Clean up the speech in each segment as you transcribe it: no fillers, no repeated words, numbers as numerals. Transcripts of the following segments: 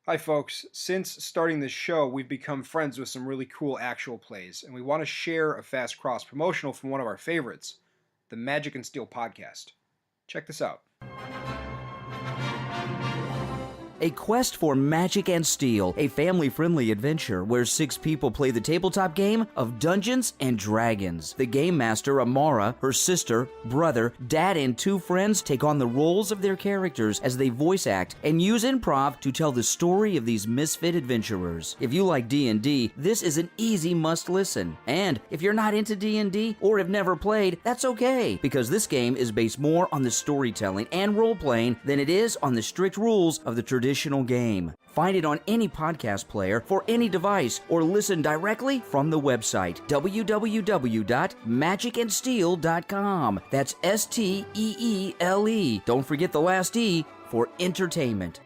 Hi folks, since starting this show, we've become friends with some really cool actual plays, and we want to share a fast cross promotional from one of our favorites, the Magic and Steel Podcast. Check this out. A quest for magic and steel, a family-friendly adventure where 6 people play the tabletop game of Dungeons and Dragons. The game master, Amara, her sister, brother, dad, and 2 friends take on the roles of their characters as they voice act and use improv to tell the story of these misfit adventurers. If you like D&D, this is an easy must-listen. And if you're not into D&D or have never played, that's okay, because this game is based more on the storytelling and role-playing than it is on the strict rules of the traditional game. Find it on any podcast player for any device or listen directly from the website www.magicandsteel.com. That's STEELE. Don't forget the last E for entertainment.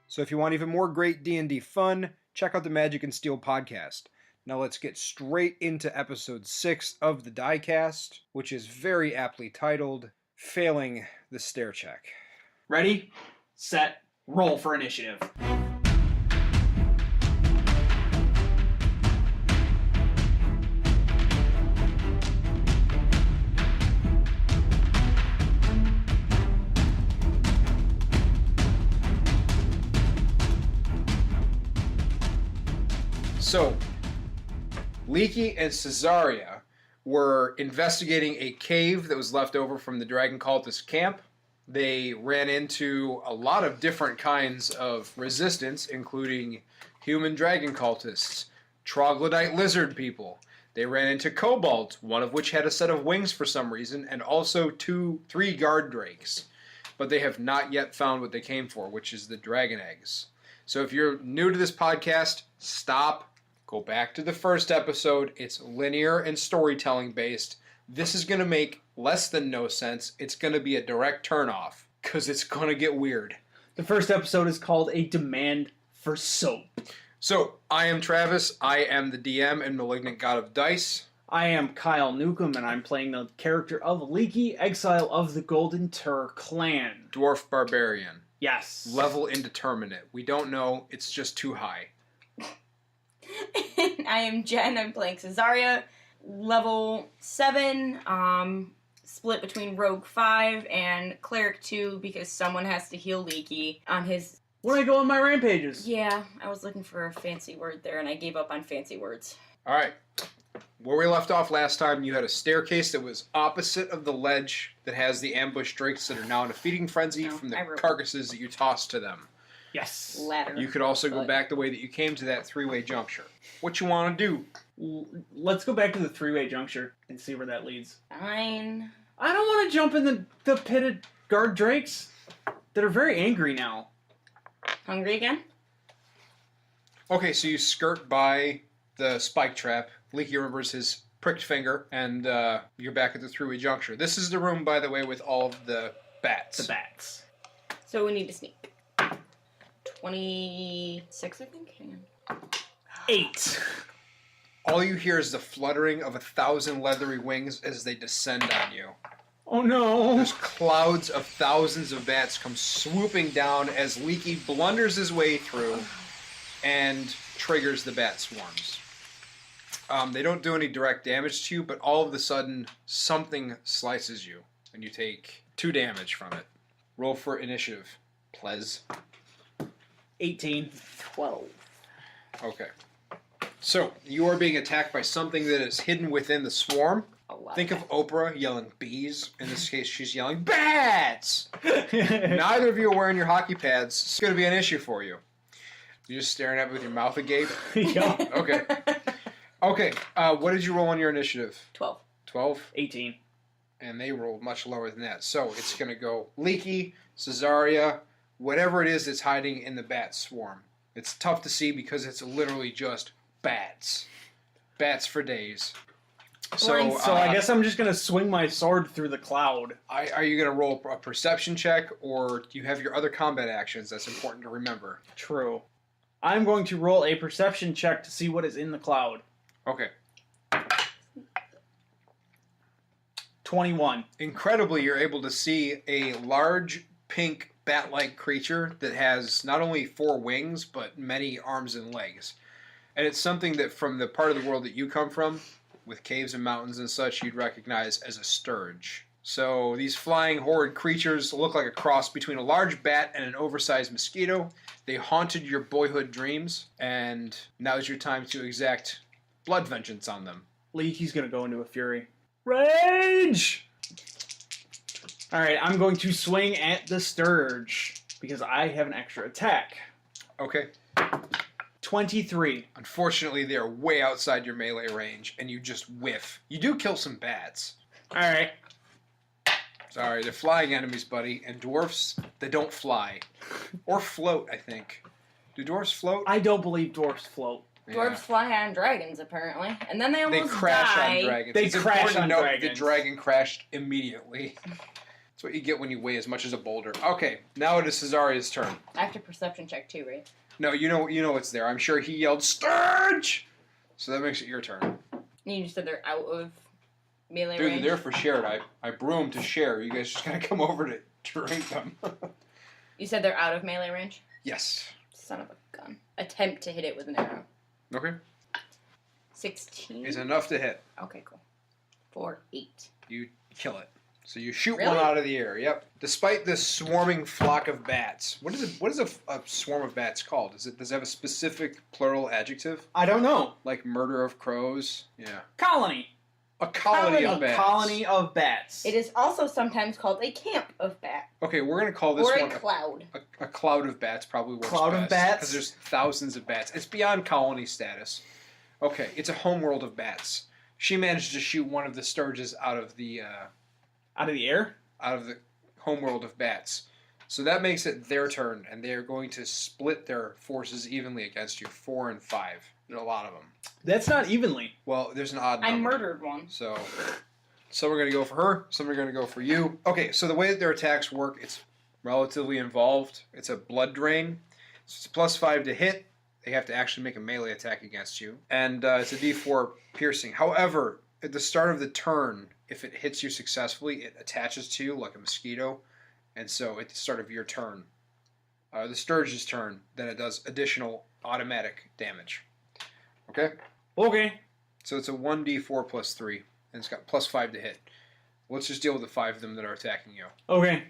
So if you want even more great D&D fun, check out the Magic and Steel Podcast. Now let's get straight into episode 6 of the Diecast, which is very aptly titled, Failing the Stair Check. Ready, set, roll for initiative. So, Leaky and Cesaria were investigating a cave that was left over from the Dragon Cultist camp. They ran into a lot of different kinds of resistance, including human dragon cultists, troglodyte lizard people. They ran into kobolds, one of which had a set of wings for some reason, and also 3 guard drakes. But they have not yet found what they came for, which is the dragon eggs. So if you're new to this podcast, stop. Go back to the first episode. It's linear and storytelling based. This is going to make less than no sense. It's going to be a direct turnoff because it's going to get weird. The first episode is called A Demand for Soap. So, I am Travis. I am the DM and Malignant God of Dice. I am Kyle Newcomb, and I'm playing the character of Leaky, exile of the Golden Tur clan. Dwarf Barbarian. Yes. Level indeterminate. We don't know. It's just too high. I am Jenn. I'm playing Cesaria. Level 7, split between Rogue 5 and Cleric 2 because someone has to heal Leaky on his... When I go on my rampages. Yeah, I was looking for a fancy word there and I gave up on fancy words. Alright. Where we left off last time, you had a staircase that was opposite of the ledge that has the ambush drakes that are now in a feeding frenzy from the carcasses that you tossed to them. Yes. Ladder. You could also go back the way that you came to that 3-way juncture. What you want to do? Let's go back to the 3-way juncture and see where that leads. Fine. I don't want to jump in the pitted guard drakes that are very angry now. Hungry again? Okay, so you skirt by the spike trap. Leaky remembers his pricked finger, and you're back at the 3-way juncture. This is the room, by the way, with all of the bats. The bats. So we need to sneak. 26, I think? Hang on. 8. All you hear is the fluttering of 1,000 leathery wings as they descend on you. Oh no! There's clouds of thousands of bats come swooping down as Leaky blunders his way through and triggers the bat swarms. They don't do any direct damage to you, but all of a sudden, something slices you, and you take 2 damage from it. Roll for initiative, please. 18. 12. Okay. So, you are being attacked by something that is hidden within the swarm. Think of Oprah yelling bees. In this case, she's yelling bats! Neither of you are wearing your hockey pads. It's going to be an issue for you. You're just staring at it with your mouth agape? Yeah. Okay. Okay, what did you roll on your initiative? 12. 12? 18. And they rolled much lower than that. So, it's going to go Leaky, Cesaria, whatever it is that's hiding in the bat swarm. It's tough to see because it's literally just bats. Bats for days. So I guess I'm just going to swing my sword through the cloud. Are you going to roll a perception check, or do you have your other combat actions? That's important to remember. True. I'm going to roll a perception check to see what is in the cloud. Okay. 21. Incredibly, you're able to see a large pink bat-like creature that has not only 4 wings, but many arms and legs. And it's something that from the part of the world that you come from, with caves and mountains and such, you'd recognize as a sturge. So these flying horrid creatures look like a cross between a large bat and an oversized mosquito. They haunted your boyhood dreams, and now is your time to exact blood vengeance on them. Leaky's gonna go into a fury. Rage! Alright, I'm going to swing at the Sturge, because I have an extra attack. Okay. 23. Unfortunately, they are way outside your melee range, and you just whiff. You do kill some bats. Alright. Sorry, they're flying enemies, buddy. And dwarfs, they don't fly. Or float, I think. Do dwarfs float? I don't believe dwarfs float. Dwarves fly on dragons, apparently. And then they almost crash die. on dragons. They It's crash important to on note dragons. The dragon crashed immediately. That's what you get when you weigh as much as a boulder. Okay, now it is Cesaria's turn. I have to perception check too, right? No, you know it's there. I'm sure he yelled, Sturge! So that makes it your turn. You just said they're out of melee Dude, range. they're there for shared. I brew them to share. You guys just gotta come over to drink them. You said they're out of melee range? Yes. Son of a gun. Attempt to hit it with an arrow. Okay. 16? Is enough to hit. Okay, cool. 4, 8. You kill it. So you shoot Really? one out of the air. Yep. Despite this swarming flock of bats, what is a swarm of bats called? Does it have a specific plural adjective? I don't know. Like murder of crows? Yeah. Colony. A colony of A bats. colony of bats. It is also sometimes called a camp of bats. Okay, we're gonna call this Or a one cloud. a cloud of bats. Probably works Cloud of best, bats? because there's thousands of bats. It's beyond colony status. Okay, it's a homeworld of bats. She managed to shoot one of the sturges out of the Out of the air? homeworld of bats. So that makes it their turn, and they are going to split their forces evenly against you, 4 and 5. There's a lot of them. That's not evenly. Well, there's an odd number. I murdered one. So some are going to go for her, some are going to go for you. Okay, so the way that their attacks work, it's relatively involved. It's a blood drain. It's +5 to hit. They have to actually make a melee attack against you. And it's a d4 piercing. However, at the start of the turn, if it hits you successfully, it attaches to you like a mosquito. And so at the start of your turn, the Sturge's turn, then it does additional automatic damage. Okay? Okay. So it's a 1d4 plus 3, and it's got +5 to hit. Let's just deal with the 5 of them that are attacking you. Okay.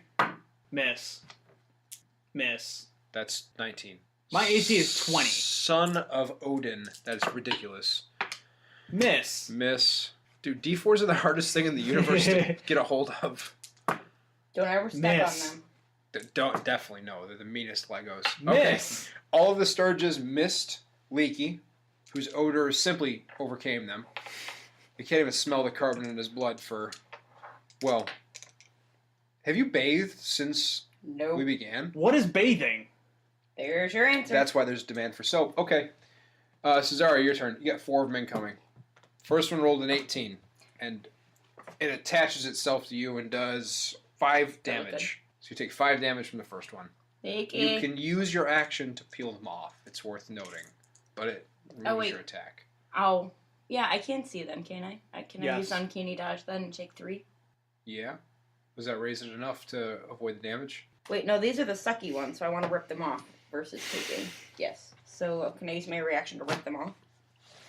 Miss. Miss. That's 19. My AC is 20. Son of Odin. That is ridiculous. Miss. Miss. Dude, D4s are the hardest thing in the universe to get a hold of. Don't ever step Miss. on them. Don't definitely no. They're the meanest Legos. Miss. Okay. All of the Sturges missed Leaky, whose odor simply overcame them. You can't even smell the carbon in his blood for, well, have you bathed since Nope. we began? What is bathing? There's your answer. That's why there's demand for soap. Okay. Cesaria, your turn. You got 4 of them incoming. First one rolled an 18, and it attaches itself to you and does 5 damage. So you take 5 damage from the first one. Take You it. can use your action to peel them off. It's worth noting. But it removes wait. your attack. Oh. Yeah, I can see them, can I? Can I Yes. use Uncanny Dodge then and take 3? Yeah? Was that raise it enough to avoid the damage? Wait, no, these are the sucky ones, so I want to rip them off versus taking. Yes. So can I use my reaction to rip them off?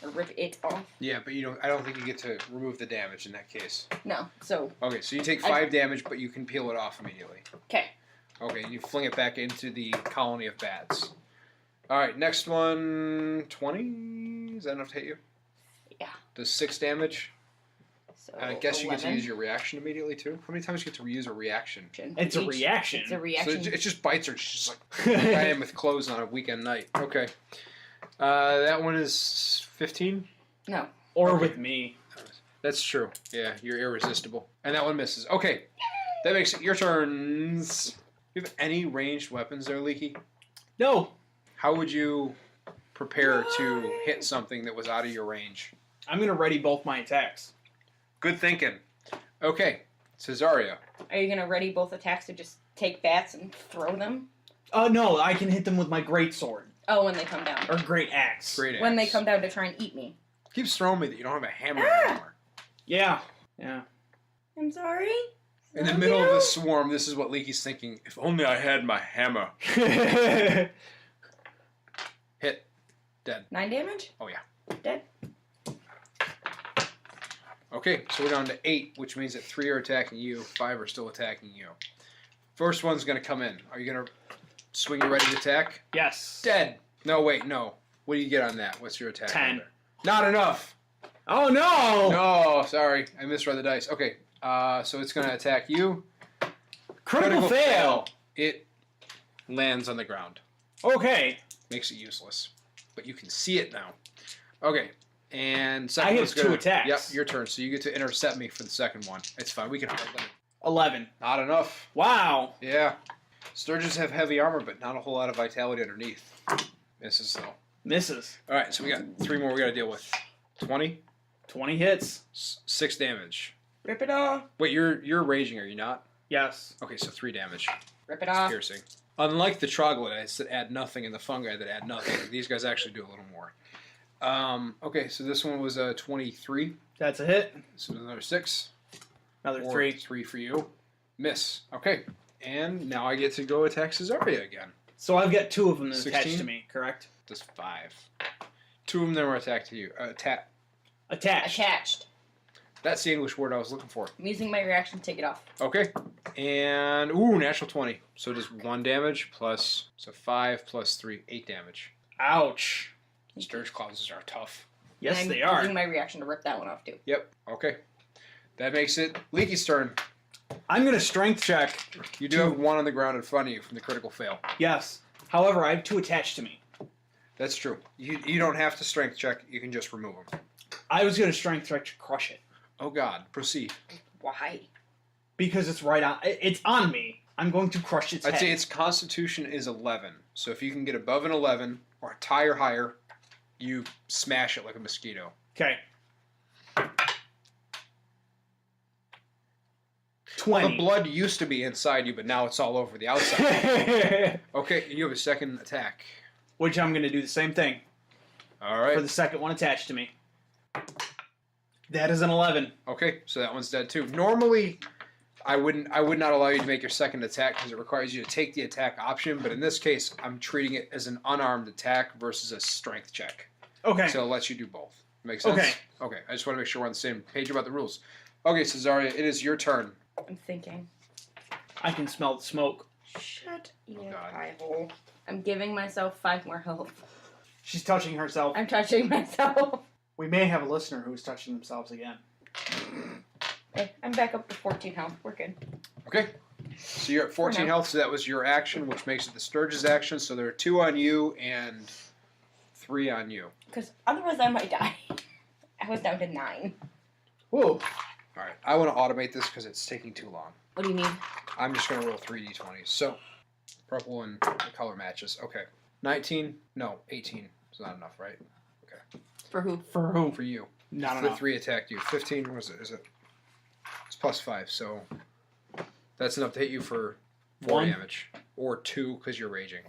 Or rip it off? Yeah, but I don't think you get to remove the damage in that case. No. So, Okay, so you take 5 damage, but you can peel it off immediately. okay. Okay, and you fling it back into the colony of bats. Alright, next one, 20? Is that enough to hit you? Yeah. Does 6 damage? So And I guess you get to 11. use your reaction immediately, too? How many times do you get to reuse a reaction? It's a Each- reaction. It's a So reaction. it just bites her. She's just like, I am with clothes on a weekend night. Okay. That one is 15? No. Or Okay. with me. That's true. Yeah, you're irresistible. And that one misses. Okay. That makes it your turns. Do you have any ranged weapons there, Leaky? No. How would you prepare to hit something that was out of your range? I'm going to ready both my attacks. Good thinking. Okay. Cesaria. Are you going to ready both attacks to just take bats and throw them? No, I can hit them with my great sword. Oh, when they come down. Or great axe. Great When they axe. come down to try and eat me. Keeps throwing me that you don't have a hammer Ah! anymore. Yeah. Yeah. I'm sorry. In the middle of the swarm, this is what Leaky's thinking. If only I had my hammer. Hit. Dead. 9 damage? Oh, yeah. Dead. Okay, so we're down to 8, which means that 3 are attacking you, 5 are still attacking you. First one's going to come in. Are you going to swing your ready to attack? Yes. Dead. No, wait, no. What do you get on that? What's your attack? 10. Number? Not enough. Oh, no! No, sorry. I misread the dice. Okay, so it's going to attack you. Critical fail. It lands on the ground. Okay. Makes it useless. But you can see it now. Okay. And I second have one's 2 gonna, attacks. Yep, your turn. So you get to intercept me for the second one. It's fine. We can hold them. 11. Not enough. Wow. Yeah. Sturges have heavy armor, but not a whole lot of vitality underneath. Misses, though. Misses. All right, so we got 3 more we got to deal with. 20. 20 hits. 6 damage. Rip it off. Wait, you're raging, are you not? Yes. Okay, so 3 damage. Rip it off. Piercing. Unlike the troglodytes that add nothing and the fungi that add nothing, these guys actually do a little more. Okay, so this one was a 23. That's a hit. So another 6. Another Or 3. 3 for you. Miss. Okay, and now I get to go attack Cesaria again. So I've got 2 of them that 16? attached to me, correct? That's 5. 2 of them that were attacked to you. Attached. Attached. That's the English word I was looking for. I'm using my reaction to take it off. Okay, and ooh, natural 20. So just 1 damage plus, so 5 plus 3, 8 damage. Ouch. Sturge clauses are tough. Yes, and I'm they are. using my reaction to rip that one off, too. Yep, okay. That makes it Leaky's turn. I'm going to strength check. You do have 1 on the ground in front of you from the critical fail. Yes. However, I have 2 attached to me. That's true. You don't have to strength check. You can just remove them. I was going to strength check to crush it. Oh, God. Proceed. Why? Because it's right on. It's on me. I'm going to crush its head. I'd say its constitution is 11. So if you can get above an 11 or a tie or higher, you smash it like a mosquito. Okay. Well, 20. the blood used to be inside you, but now it's all over the outside. Okay, and you have a second attack. Which I'm going to do the same thing All right. for the second one attached to me. That is an 11. Okay, so that one's dead too. Normally, I would not allow you to make your second attack because it requires you to take the attack option. But in this case, I'm treating it as an unarmed attack versus a strength check. Okay. So it lets you do both. Make sense? Okay. Okay. I just want to make sure we're on the same page about the rules. Okay, Cesaria, it is your turn. I'm thinking. I can smell the smoke. Shut your God. pie hole. I'm giving myself 5 more health. She's touching herself. I'm touching myself. We may have a listener who's touching themselves again. Okay, I'm back up to 14 health. We're good. Okay. So you're at 14 now. health, so that was your action, which makes it the Sturge's action. So there are 2 on you and 3 on you. Because otherwise I might die. I was down to 9. Whoa. All right. I want to automate this because it's taking too long. What do you mean? I'm just going to roll 3 d20s. So, purple and the color matches. Okay. 19? No, 18. It's not enough, right? Okay. For who? For who? For you. Not The enough. 3 attacked you. 15, what is it? Is it? It's plus 5, so that's enough to hit you for 4 1. damage. Or 2 because you're raging.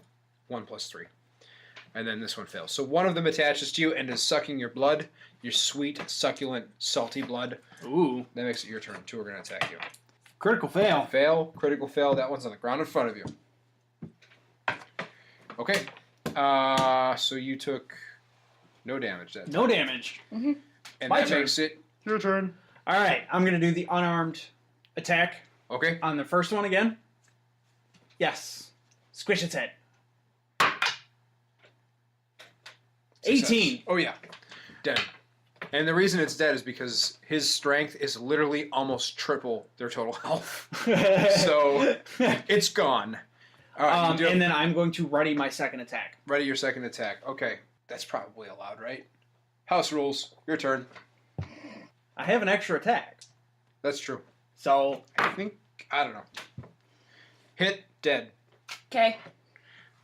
1 plus 3. And then this one fails. So one of them attaches to you and is sucking your blood. Your sweet, succulent, salty blood. Ooh. That makes it your turn. 2 are going to attack you. Critical fail. Fail, critical fail. That one's on the ground in front of you. Okay. So you took no damage that time. No damage. And My that turn. makes it your turn. All right. I'm going to do the unarmed attack Okay. on the first one again. Yes. Squish its head. Success. 18. Oh, yeah. Dead. And the reason it's dead is because his strength is literally almost triple their total health. So it's gone. All right. you do and then I'm going to ready my second attack. ready your second attack. Okay. That's probably allowed, right? House rules. Your turn. I have an extra attack. That's true. So, I don't know. Hit, dead. Okay.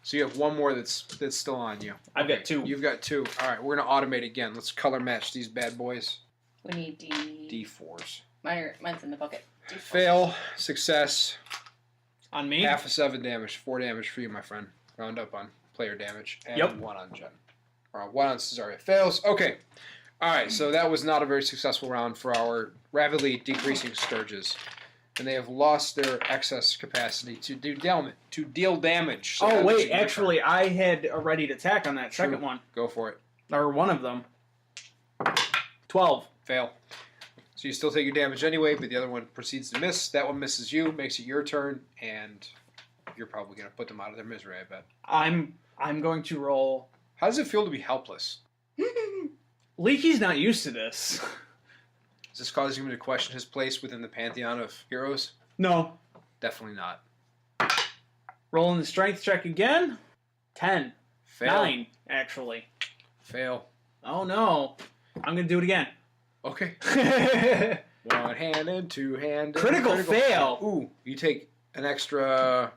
So you have 1 more that's still on you. I've got 2. You've got 2. All right, we're going to automate again. Let's color match these bad boys. We need D4s. Mine's in the bucket. D4. Fail, success, On me? half of 7 damage, 4 damage for you, my friend. Round up on player damage, and Yep. 1 on Jenn. Or 1 on Cesaria. Fails. Okay. All right, so that was not a very successful round for our rapidly decreasing Sturges. and they have lost their excess capacity to deal damage. So Oh, that makes wait, you actually, I had a ready to attack on that True. second one. Go for it. Or one of them. 12. Fail. So you still take your damage anyway, but the other one proceeds to miss. That one misses you, makes it your turn, and you're probably going to put them out of their misery, I bet. I'm going to roll... How does it feel to be helpless? Leaky's not used to this. Is this causing him to question his place within the pantheon of heroes? No. Definitely not. Rolling the strength check again. 10. Fail. 9, actually. Fail. Oh, no. I'm going to do it again. Okay. One-handed, two-handed. Critical fail. Ooh, you take an extra...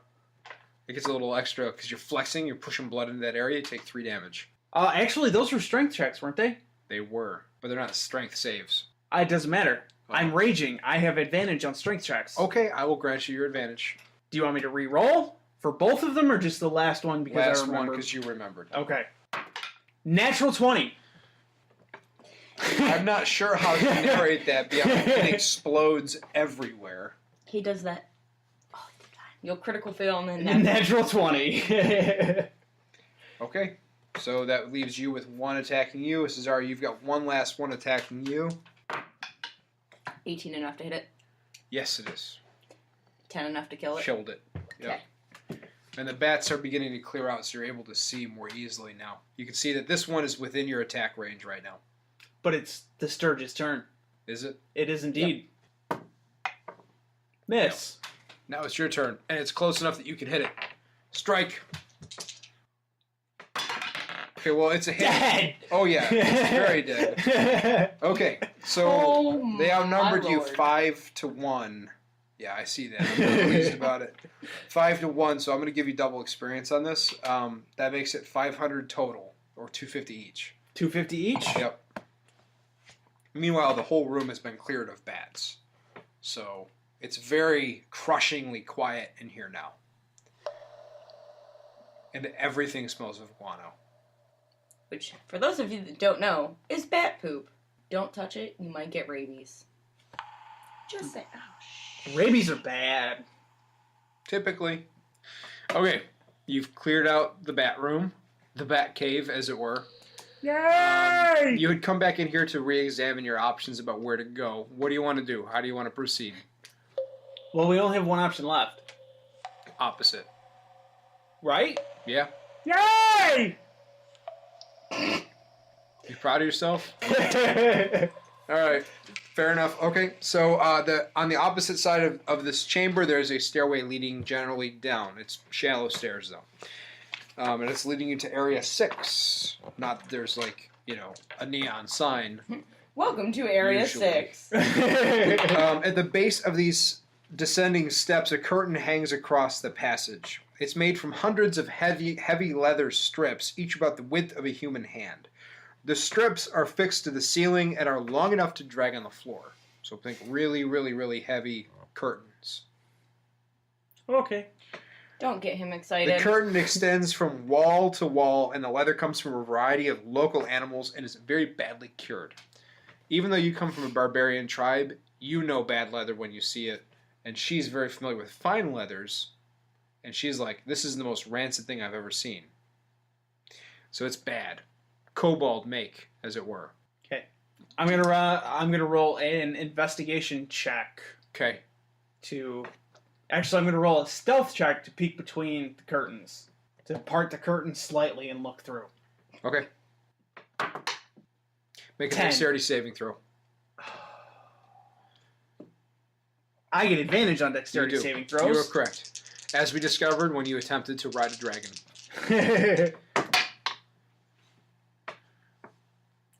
It gets a little extra because you're flexing, you're pushing blood into that area, you take 3 damage. Actually, those were strength checks, weren't they? They were, but they're not strength saves. It doesn't matter. Oh. I'm raging. I have advantage on strength checks. Okay, I will grant you your advantage. Do you want me to re-roll for both of them or just the last one because Last I remember? one because you remembered. Okay. Natural 20. I'm not sure how to narrate that beyond it explodes everywhere. He does that all the time. You'll critical fail and then Natural 20. Okay, so that leaves you with 1 attacking you. Cesar, you've got one last one attacking you. 18 enough to hit it. Yes, it is. 10 enough to kill it. Killed it. Yep. Okay. And the bats are beginning to clear out, so you're able to see more easily now. You can see that this one is within your attack range right now. But it's the Sturge's turn. Is it? It is indeed. Miss. Now it's your turn, and it's close enough that you can hit it. Strike. Okay, well, it's a hit. Dead. Oh, yeah. It's very dead. Okay, so Oh, they outnumbered my you lord. 5-1. Yeah, I see that. I'm not pleased about it. 5-1, so I'm going to give you double experience on this. That makes it 500 total, or 250 each. 250 each? Yep. Meanwhile, the whole room has been cleared of bats. So it's very crushingly quiet in here now. And everything smells of guano. Which, for those of you that don't know, is bat poop. Don't touch it, you might get rabies. Just saying. Rabies are bad. Typically. Okay, you've cleared out the bat room, the bat cave, as it were. Yay! You had come back in here to re-examine your options about where to go. What do you want to do? How do you want to proceed? Well, we only have one option left. Opposite. Right? Yeah? Yay! You proud of yourself? All right. Fair enough. Okay, so on the opposite side of this chamber, there's a stairway leading generally down. It's shallow stairs, though. And it's leading you to Area 6. Not that there's, like, you know, a neon sign. Welcome to Area Usually. 6. At the base of these descending steps, a curtain hangs across the passage. It's made from hundreds of heavy leather strips, each about the width of a human hand. The strips are fixed to the ceiling and are long enough to drag on the floor. So think really, really, really heavy curtains. Okay. Don't get him The excited. curtain extends from wall to wall, and the leather comes from a variety of local animals and is very badly cured. Even though you come from a barbarian tribe, you know bad leather when you see it, and she's very familiar with fine leathers, and she's like, this is the most rancid thing I've ever seen. So it's bad. Kobold make, as it were. Okay. I'm gonna roll an investigation check Okay. to. Actually, I'm gonna roll a stealth check to peek between the curtains, to part the curtains slightly and look through. Okay. Make a 10. dexterity saving throw. I get advantage on dexterity You do. saving throws. You are correct. As we discovered when you attempted to ride a dragon.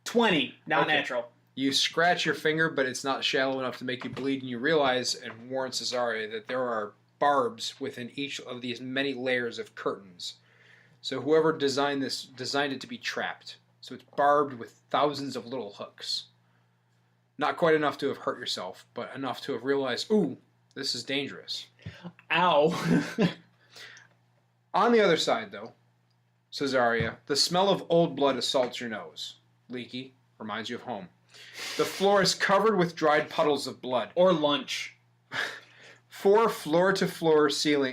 20, not Okay. natural. You scratch your finger, but it's not shallow enough to make you bleed, and you realize and warn Cesaria that there are barbs within each of these many layers of curtains. So whoever designed this designed it to be trapped. So it's barbed with thousands of little hooks. Not quite enough to have hurt yourself, but enough to have realized, ooh, this is dangerous. Ow. On the other side, though, Cesaria, the smell of old blood assaults your nose. Leaky, reminds you of home. The floor is covered with dried puddles of blood. Or lunch. 4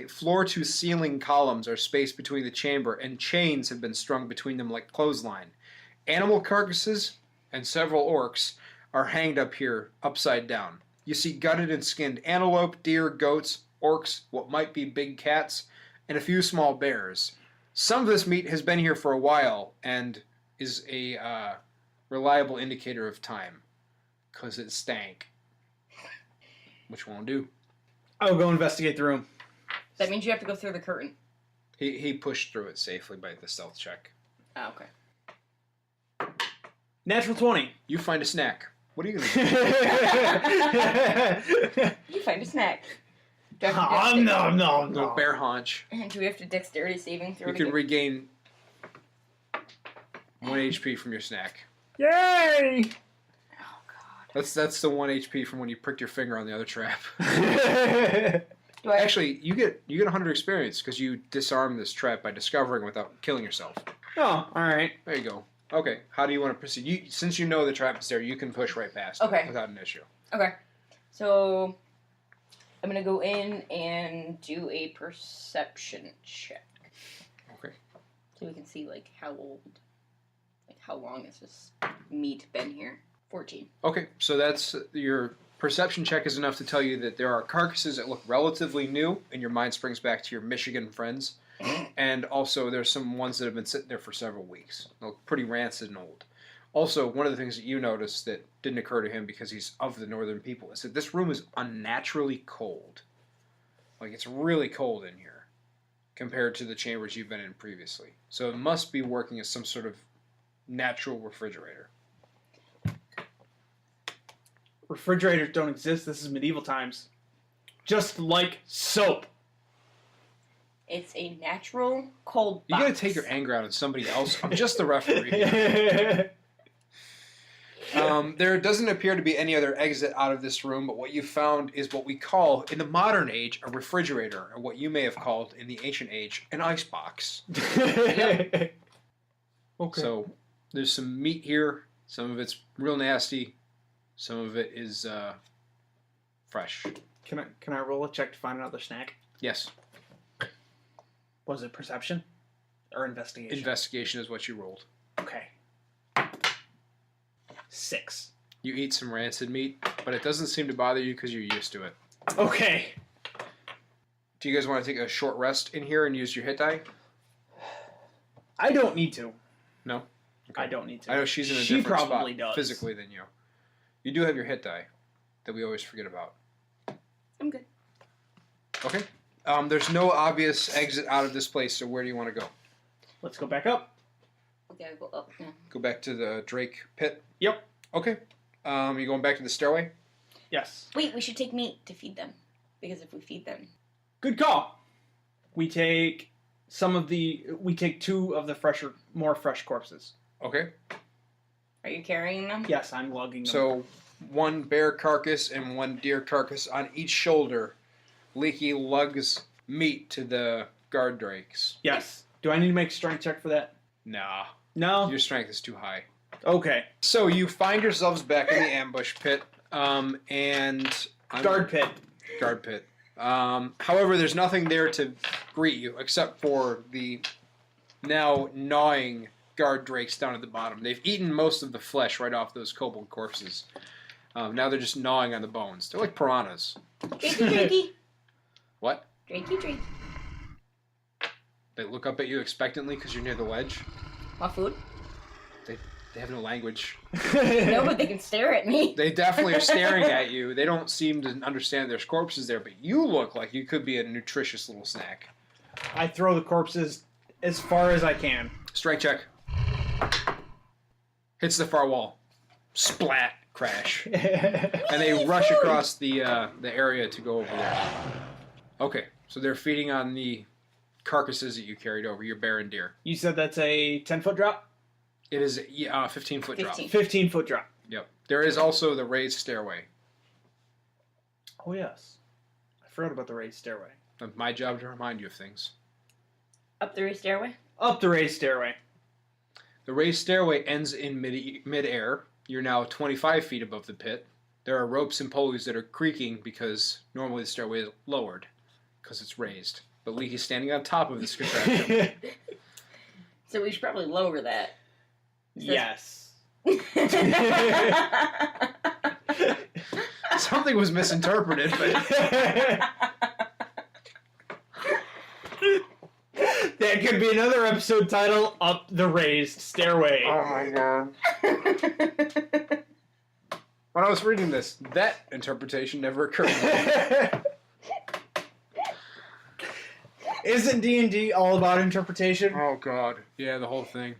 floor-to-ceiling columns are spaced between the chamber, and chains have been strung between them like clothesline. Animal carcasses and several orcs are hanged up here, upside down. You see gutted and skinned antelope, deer, goats, orcs, what might be big cats, and a few small bears. Some of this meat has been here for a while and is a reliable indicator of time, because it stank. Which won't do. I'll go investigate the room. That means you have to go through the curtain. He pushed through it safely by the stealth check. Oh, okay. Natural 20. You find a snack. What are you going to do? You find a snack. Do I No, have to No bear haunch. Do we have to dexterity saving throw? You can regain 1 HP from your snack. Yay! Oh god. That's the 1 HP from when you pricked your finger on the other trap. Do I Actually, you get 100 experience because you disarm this trap by discovering without killing yourself. Oh, alright. There you go. Okay, how do you want to proceed? Since you know the trap is there, you can push right past Okay. it without an issue. Okay. So I'm gonna go in and do a perception check. Okay. So we can see how long has this meat been here? 14. Okay, so that's your perception check is enough to tell you that there are carcasses that look relatively new, and your mind springs back to your Michigan friends. And also, there's some ones that have been sitting there for several weeks. They look pretty rancid and old. Also, one of the things that you noticed that didn't occur to him because he's of the northern people is that this room is unnaturally cold. Like, it's really cold in here compared to the chambers you've been in previously. So it must be working as some sort of natural refrigerator. Refrigerators don't exist. This is medieval times. Just like soap. It's a natural cold You box. gotta take your anger out on somebody else. I'm just the referee here. There doesn't appear to be any other exit out of this room, but what you found is what we call, in the modern age, a refrigerator, or what you may have called, in the ancient age, an icebox. Okay. So, there's some meat here. Some of it's real nasty. Some of it is fresh. Can I roll a check to find another snack? Yes. Was it perception? Or investigation? Investigation is what you rolled. Okay. 6. You eat some rancid meat, but it doesn't seem to bother you because you're used to it. Okay. Do you guys want to take a short rest in here and use your hit die? I don't need to. No? Okay. I don't need to. I know she's in a She different probably spot does. physically than you. You do have your hit die that we always forget about. I'm good. Okay. There's no obvious exit out of this place, so where do you want to go? Let's go back up. Okay, I'll go up now. Go back to the Drake pit? Yep. Okay. You going back to the stairway? Yes. Wait, we should take meat to feed them. Because if we feed them... Good call. We take 2 of the more fresh corpses. Okay. Are you carrying them? Yes, I'm lugging them. So, 1 bear carcass and 1 deer carcass on each shoulder. Leaky lugs meat to the guard drakes. Yes. Do I need to make a strength check for that? Nah. No? Your strength is too high. Okay. So you find yourselves back in the ambush pit, and... Guard pit. Guard pit. However, there's nothing there to greet you except for the now gnawing guard drakes down at the bottom. They've eaten most of the flesh right off those kobold corpses. Now they're just gnawing on the bones. They're like piranhas. Drakey, Drakey. What? Drakey, Drakey. They look up at you expectantly because you're near the ledge. Want food? They have no language. No, but they can stare at me. They definitely are staring at you. They don't seem to understand there's corpses there, but you look like you could be a nutritious little snack. I throw the corpses as far as I can. Strength check. Hits the far wall. Splat. Crash. And they rush across the area to go over there. Okay, so they're feeding on the carcasses that you carried over, your bear and deer. You said that's a 10-foot drop? It is a 15-foot drop. 15-foot drop. Yep. There is also the raised stairway. Oh, yes. I forgot about the raised stairway. It's my job to remind you of things. Up the raised stairway? Up the raised stairway. The raised stairway ends in mid-air. You're now 25 feet above the pit. There are ropes and pulleys that are creaking because normally the stairway is lowered because it's raised. But Leaky's standing on top of this contraption. So we should probably lower that. Yes. Something was misinterpreted, but That could be another episode title, Up the Raised Stairway. oh my god. When I was reading this, that interpretation never occurred to me. Isn't D&D all about interpretation? Oh god. Yeah, the whole thing.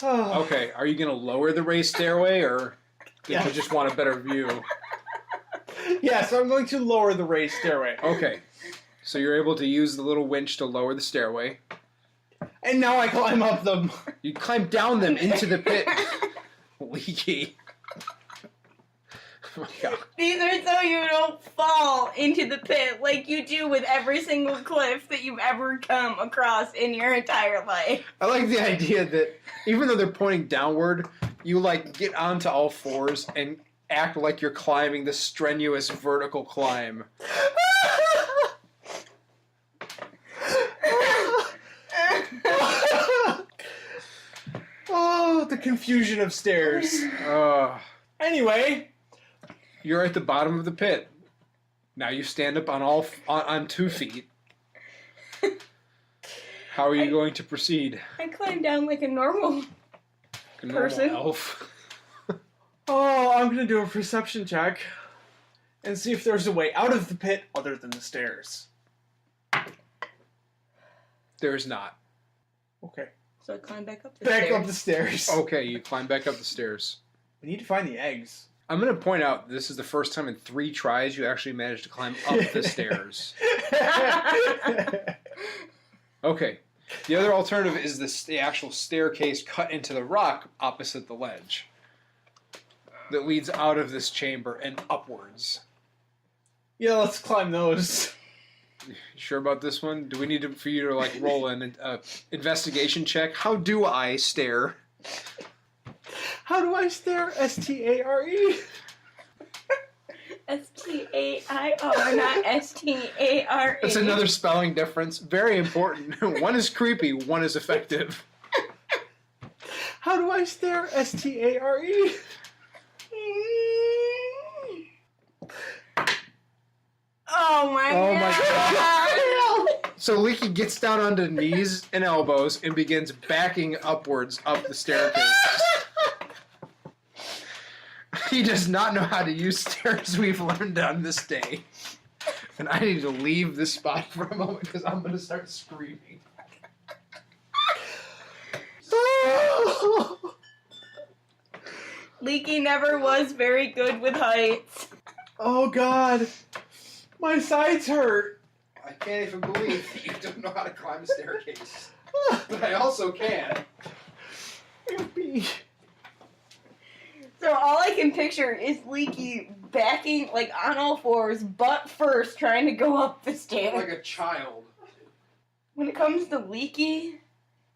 Oh. Okay, are you going to lower the raised stairway, or did you just want a better view? Yeah, so I'm going to lower the raised stairway. Okay, so you're able to use the little winch to lower the stairway. And now I climb up them. You climb down them into the pit. Leaky. Oh my god. These are so you don't fall into the pit like you do with every single cliff that you've ever come across in your entire life. I like the idea that even though they're pointing downward, you like get onto all fours and act like you're climbing this strenuous vertical climb. Oh, the confusion of stairs. Anyway, You're at the bottom of the pit. Now you stand up on 2 feet. How are you going to proceed? I climbed down like a normal person. Elf. oh, I'm going to do a perception check and see if there's a way out of the pit other than the stairs. There's not. Okay. So I climbed back up the Back stairs. up the stairs. Okay, you climb back up the stairs. We need to find the eggs. I'm going to point out this is the first time in 3 tries you actually managed to climb up the stairs. Okay. The other alternative is the actual staircase cut into the rock opposite the ledge that leads out of this chamber and upwards. Yeah, let's climb those. You sure about this one? Do we need for you to like roll an investigation check? How do I stare? How do I stare? S-T-A-R-E? S-T-A-I-R, not S-T-A-R-E. That's another spelling difference. Very important. One is creepy, one is effective. How do I stare? S-T-A-R-E? Oh my god. So Leaky gets down onto knees and elbows and begins backing upwards up the staircase. He does not know how to use stairs we've learned on this day. And I need to leave this spot for a moment because I'm going to start screaming. Leaky never was very good with heights. Oh god. My sides hurt. I can't even believe that you don't know how to climb a staircase. But I also can. Help me. So all I can picture is Leaky backing, like, on all fours, butt first, trying to go up the stairs. Like a child. When it comes to Leaky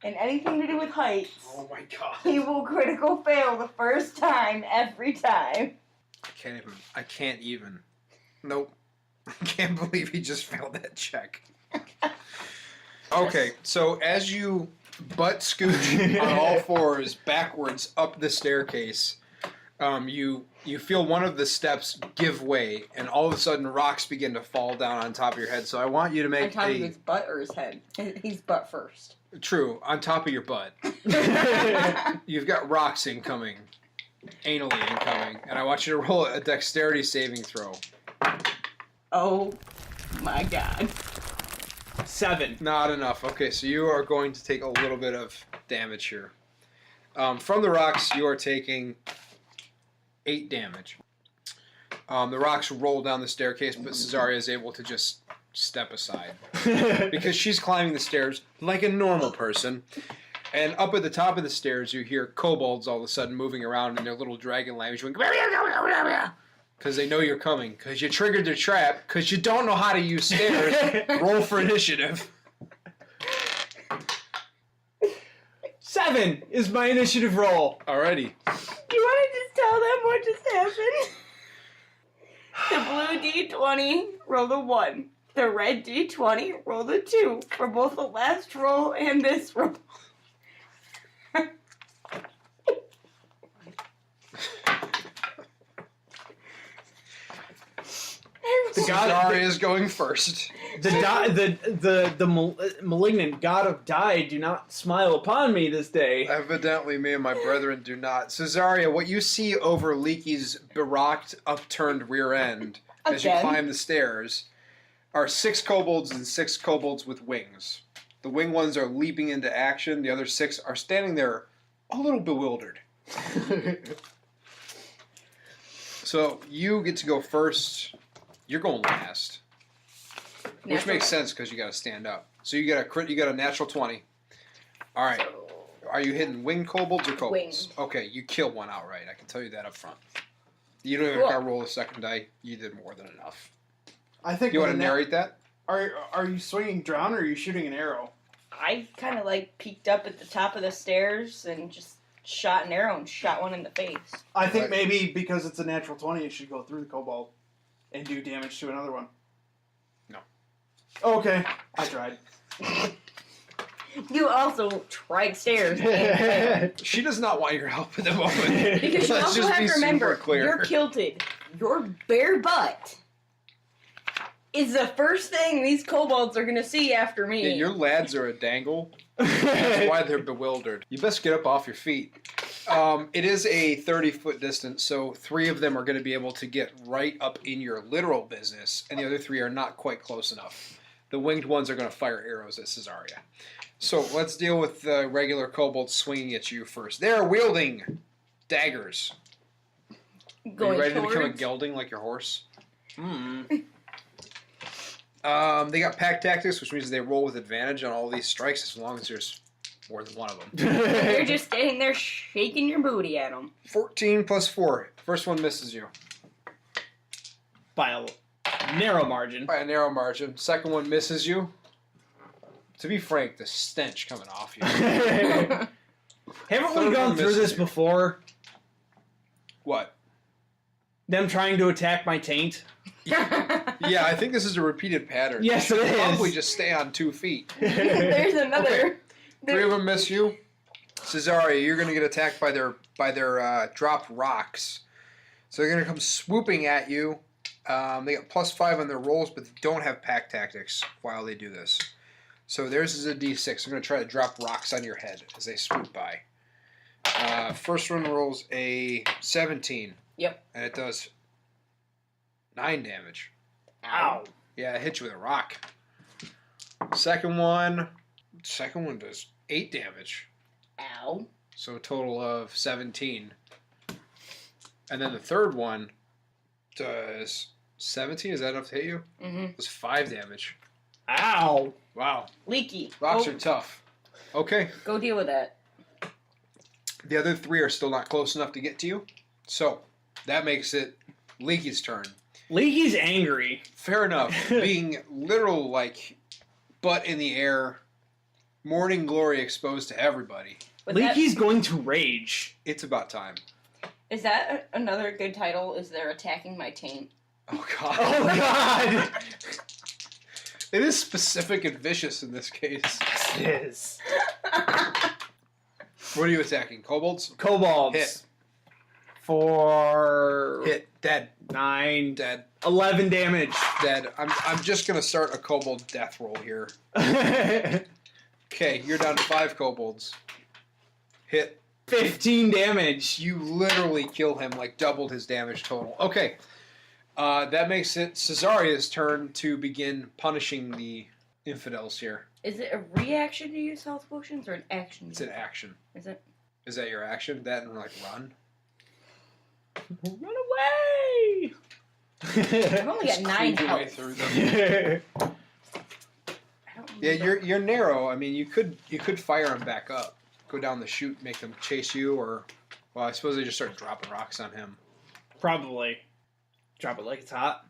and anything to do with heights, Oh my god. he will critical fail the first time, every time. I can't even. Nope. I can't believe he just failed that check. Okay, so as you butt scooch on all fours backwards up the staircase, you feel one of the steps give way, and all of a sudden rocks begin to fall down on top of your head. So I want you to On make top of his butt or his head? He's butt first. True, on top of your butt. You've got rocks incoming, anally incoming, and I want you to roll a dexterity saving throw. Oh my god. 7. Not enough. Okay, so you are going to take a little bit of damage here. From the rocks, you are taking 8 damage. The rocks roll down the staircase, but Cesaria is able to just step aside. Because she's climbing the stairs like a normal person. And up at the top of the stairs, you hear kobolds all of a sudden moving around in their little dragon language. Because they know you're coming. Because you triggered their trap. Because you don't know how to use stairs. Roll for initiative. 7 is my initiative roll. Alrighty. You want to just tell them what just happened? The blue D20, roll the 1. The red D20, roll the 2 for both the last roll and this roll. Cesare is going first. The malignant god of die do not smile upon me this day. Evidently, me and my brethren do not. Cesaria, what you see over Leaky's barocked, upturned rear end as you climb the stairs are 6 kobolds and 6 kobolds with wings. The wing ones are leaping into action. The other 6 are standing there a little bewildered. So you get to go first. You're going last. Which makes sense because you got to stand up. So you got a natural 20. All right. Are you hitting winged kobolds or kobolds? Winged. Okay, you kill one outright. I can tell you that up front. You don't even got to roll a second die. You did more than enough. I think you want to narrate that? Are you swinging drown or are you shooting an arrow? I kind of peeked up at the top of the stairs and just shot an arrow and shot one in the face. I think maybe because it's a natural 20, it should go through the kobold and do damage to another one. No. Okay, I tried. You also tried stairs. She does not want your help at the moment. Because you also have to remember, clear. you're kilted. Your bare butt is the first thing these kobolds are going to see after me. Yeah, your lads are a dangle. That's why they're bewildered. You best get up off your feet. It is a 30-foot distance, so 3 of them are going to be able to get right up in your literal business, and the other 3 are not quite close enough. The winged ones are going to fire arrows at Cesaria. So let's deal with the regular kobolds swinging at you first. They're wielding daggers. Are you ready to become a gelding like your horse? They got pack tactics, which means they roll with advantage on all these strikes as long as there's more than one of them. You're just standing there shaking your booty at them. 14 plus 4. First one misses you. By a narrow margin. By a narrow margin. Second one misses you. To be frank, the stench coming off you. Haven't we gone through this before? What? Them trying to attack my taint? Yeah, I think this is a repeated pattern. Yes, it is. Probably just stay on 2 feet. There's another. Okay. 3 of them miss you. Cesaria, you're going to get attacked by their dropped rocks. So they're going to come swooping at you. They got +5 on their rolls, but they don't have pack tactics while they do this. So theirs is a D6. They're going to try to drop rocks on your head as they swoop by. First one rolls a 17. Yep. And it does 9 damage. Ow. Yeah, it hits you with a rock. Second one does 8 damage. Ow. So a total of 17. And then the third one does 17. Is that enough to hit you? Mm-hmm. Does 5 damage. Ow. Wow. Leaky. Rocks are tough. Okay. Go deal with that. The other 3 are still not close enough to get to you. So that makes it Leaky's turn. Leaky's angry. Fair enough. Being literal, butt in the air, morning glory exposed to everybody. Leaky's going to rage. It's about time. Is that another good title? Is they're attacking my taint? Oh, God. Oh, God. It is specific and vicious in this case. Yes, it is. What are you attacking? Kobolds? Kobolds. Hit. For... Hit. Dead. 9. Dead. 11 damage. Dead. I'm just going to start a kobold death roll here. Okay, you're down to 5 kobolds. Hit. 15 damage. You literally kill him, doubled his damage total. Okay. That makes it Cesaria's turn to begin punishing the infidels here. Is it a reaction to use health potions or an action? It's an action. Is it? Is that your action? That and run? Run away! I've only got 9 Cleave your way health. through them. Yeah, you're narrow. I mean, you could fire them back up, go down the chute, make them chase you, or I suppose they just start dropping rocks on him. Probably. Drop it like it's hot.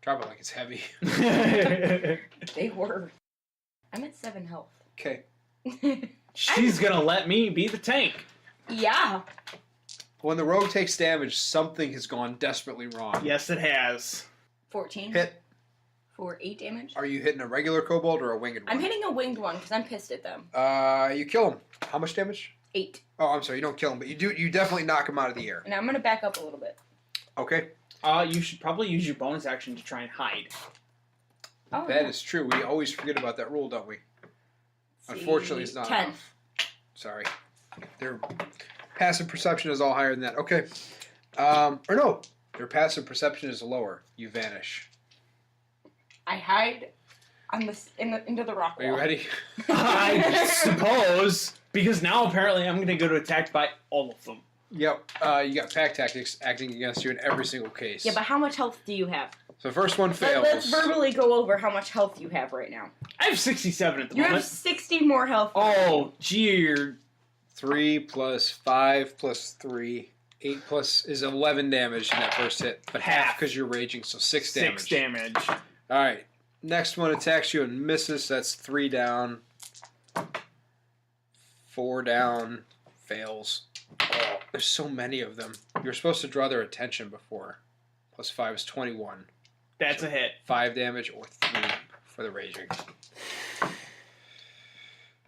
Drop it like it's heavy. They were. I'm at 7 health. Okay. She's gonna let me be the tank. Yeah. When the rogue takes damage, something has gone desperately wrong. Yes, it has. 14. Hit. For 8 damage. Are you hitting a regular kobold or a winged one? I'm hitting a winged one because I'm pissed at them. You kill him. How much damage? 8. Oh, I'm sorry. You don't kill him, but you definitely knock him out of the air. And I'm going to back up a little bit. Okay. You should probably use your bonus action to try and hide. Oh, That is true. We always forget about that rule, don't we? Unfortunately, it's not 10. enough. Sorry. Their passive perception is all higher than that. Okay. Or no. Their passive perception is lower. You vanish. I hide on into the rock Are you wall. ready? I suppose, because now apparently I'm going to go to attacked by all of them. Yep. You got pack tactics acting against you in every single case. Yeah, but how much health do you have? So the first one fails. Let's verbally go over how much health you have right now. I have 67 at the You have moment. 60 more health. Oh, gee. 3 plus 5 plus 3. 8 plus is 11 damage in that first hit. But half because you're raging, so 6 damage. 6 damage. Alright. Next one attacks you and misses. That's 3 down. 4 down. Fails. Oh, there's so many of them. You're supposed to draw their attention before. Plus 5 is 21. That's a hit. 5 damage or 3 for the raging.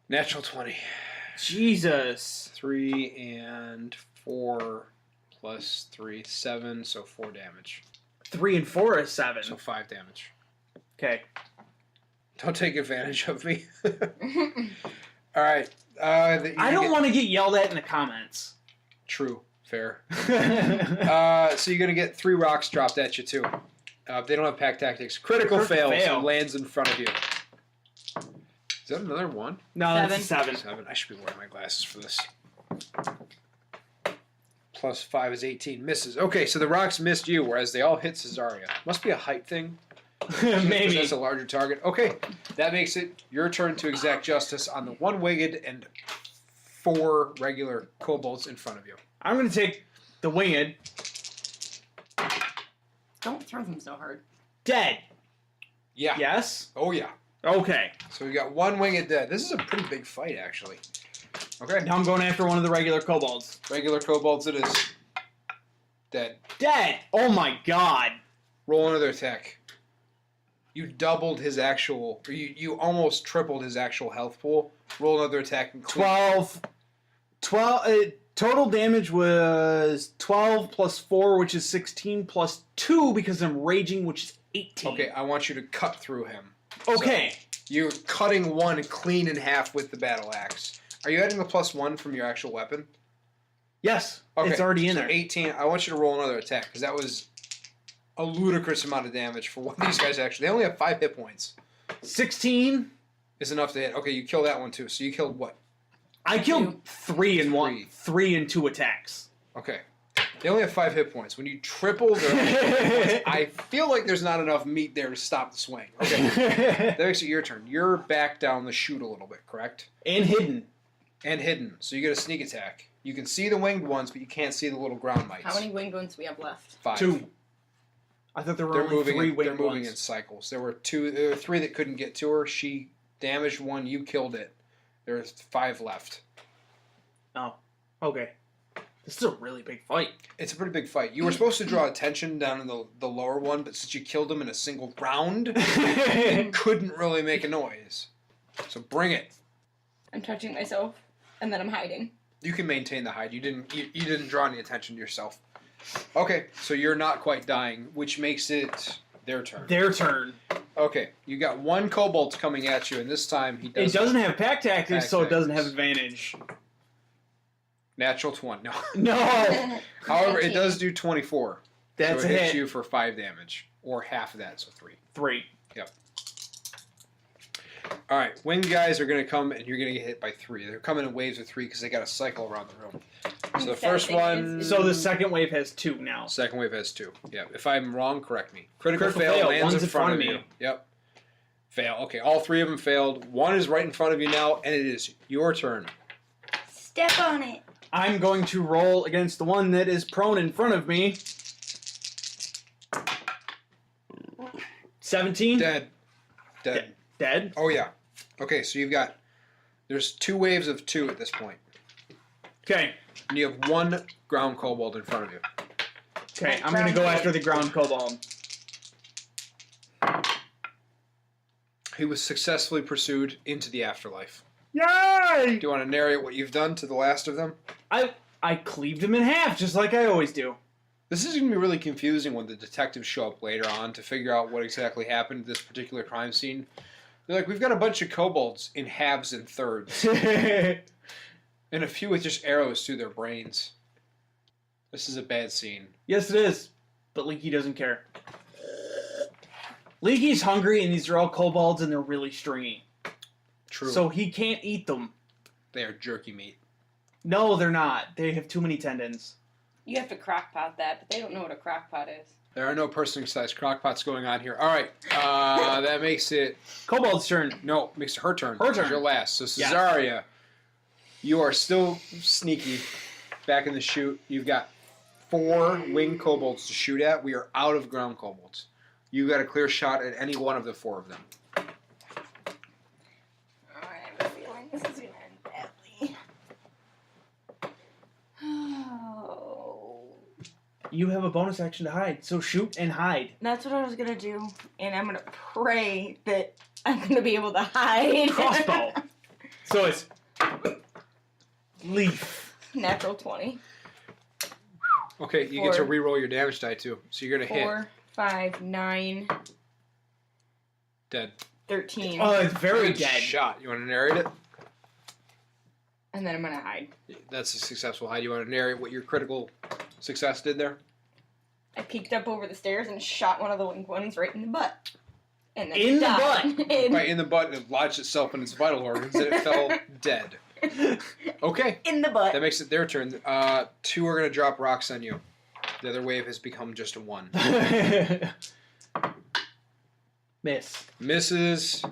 Natural 20. Jesus. 3 and 4 plus 3, 7, so 4 damage. 3 and 4 is 7. So 5 damage. Okay. Don't take advantage of me. Alright. I don't want to get yelled at in the comments. True. Fair. So you're going to get 3 rocks dropped at you, too. They don't have pack tactics. Critical fail, so it lands in front of you. Is that another one? No, that's a 7. 7. I should be wearing my glasses for this. Plus 5 is 18. Misses. Okay, so the rocks missed you, whereas they all hit Cesaria. Must be a height thing. Maybe. That's a larger target. Okay, that makes it your turn to exact justice on the 1 winged and 4 regular kobolds in front of you. I'm going to take the winged. Don't throw them so hard. Dead. Yeah. Yes? Oh, yeah. Okay. So we got 1 winged dead. This is a pretty big fight, actually. Okay. Now I'm going after one of the regular kobolds. Regular kobolds it is. Dead. Dead! Oh my god. Roll another attack. You doubled his actual... Or you almost tripled his actual health pool. Roll another attack. And 12. Total damage was 12 plus 4, which is 16, plus 2 because I'm raging, which is 18. Okay, I want you to cut through him. Okay. So you're cutting one clean in half with the battle axe. Are you adding the +1 from your actual weapon? Yes. Okay, It's already in so there. 18. I want you to roll another attack because that was a ludicrous amount of damage for what these guys actually. They only have 5 hit points. 16. Is enough to hit. Okay, you kill that one too. So you killed what? I killed 3 in 1. 3 in 2 attacks. Okay. They only have 5 hit points. When you triple their hit points, I feel like there's not enough meat there to stop the swing. Okay. That makes it your turn. You're back down the chute a little bit, correct? And hidden. And hidden. So you get a sneak attack. You can see the winged ones, but you can't see the little ground mites. How many winged ones do we have left? 5. 2. I thought there were They're only moving. 3 winged They're moving ones. in cycles. There were 3 that couldn't get to her. She damaged one. You killed it. There's 5 left. Oh. Okay. This is a really big fight. It's a pretty big fight. You were supposed to draw attention down in the lower one, but since you killed him in a single round, you couldn't really make a noise. So bring it. I'm touching myself, and then I'm hiding. You can maintain the hide. You didn't draw any attention to yourself. Okay, so you're not quite dying, which makes it their turn. Their turn. Okay, you got 1 kobold coming at you, and this time he doesn't. It doesn't have pack tactics, Pack so it doesn't have tactics. advantage. Natural 20. No. No! However, it does do 24. That's so a it hits hit. you for 5 damage, or half of that, so 3. 3. Yep. All right, winged guys are going to come, and you're going to get hit by 3. They're coming in waves of 3 because they got to cycle around the room. So the first one, So the second wave has 2 now. second wave has 2. Yeah. If I'm wrong, correct me. Critical Critical fail. lands One's in front of you. Yep. Fail. Okay, all 3 of them failed. 1 is right in front of you now, and it is your turn. Step on it. I'm going to roll against the one that is prone in front of me. 17. Dead. Dead. Dead. Oh yeah. Okay, so there's 2 waves of 2 at this point. Okay. And you have 1 ground kobold in front of you. Okay, I'm going to go after the ground kobold. He was successfully pursued into the afterlife. Yay! Do you want to narrate what you've done to the last of them? I cleaved him in half, just like I always do. This is going to be really confusing when the detectives show up later on to figure out what exactly happened at this particular crime scene. They're like, we've got a bunch of kobolds in halves and thirds. And a few with just arrows through their brains. This is a bad scene. Yes, it is. But Leaky doesn't care. Leaky's hungry, and these are all kobolds, and they're really stringy. True. So he can't eat them. They are jerky meat. No, they're not. They have too many tendons. You have to crockpot that, but they don't know what a crockpot is. There are no personal-sized crockpots going on here. All right. That makes it... Kobold's turn. No, makes it her turn. Her turn. You're last. So, Cesaria, you are still sneaky back in the chute. You've got 4 winged kobolds to shoot at. We are out of ground kobolds. You got a clear shot at any one of the 4 of them. I have a feeling this is going to end badly. Oh. You have a bonus action to hide, so shoot and hide. That's what I was going to do, and I'm going to pray that I'm going to be able to hide. Crossbow. So it's leaf. Natural 20. Okay, you get to re-roll your damage die, too. So you're going to hit. 4, 5, 9, Dead. 13. Oh, it's very Good dead. shot. You want to narrate it? And then I'm going to hide. That's a successful hide. You want to narrate what your critical success did there? I peeked up over the stairs and shot one of the winged ones right in the butt. And then In the died. Right in the butt, and it lodged itself in its vital organs, and it fell dead. Okay. In the butt. That makes it their turn. 2 are going to drop rocks on you. The other wave has become just a 1. Miss. Misses.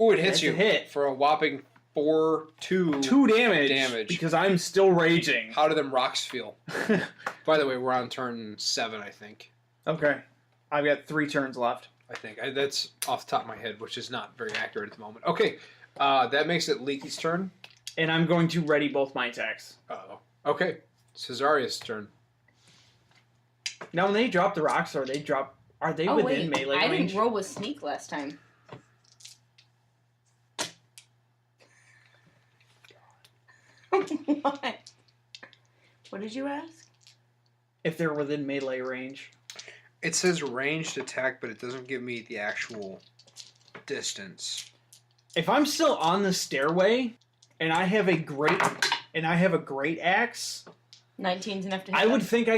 Ooh, it hits That's you a hit. for a whopping 2 damage. Because I'm still raging. How do them rocks feel? By the way, we're on turn 7, I think. Okay. I've got 3 turns left. I think. That's off the top of my head, which is not very accurate at the moment. Okay. That makes it Leaky's turn. And I'm going to ready both my attacks. Uh-oh. Okay. Cesaria's turn. Now, when they drop the rocks, are they within melee I range? didn't roll with sneak last time. What? What did you ask? If they're within melee range. It says ranged attack, but it doesn't give me the actual distance. If I'm still on the stairway and I have a great axe, 19's enough to hit I would them. think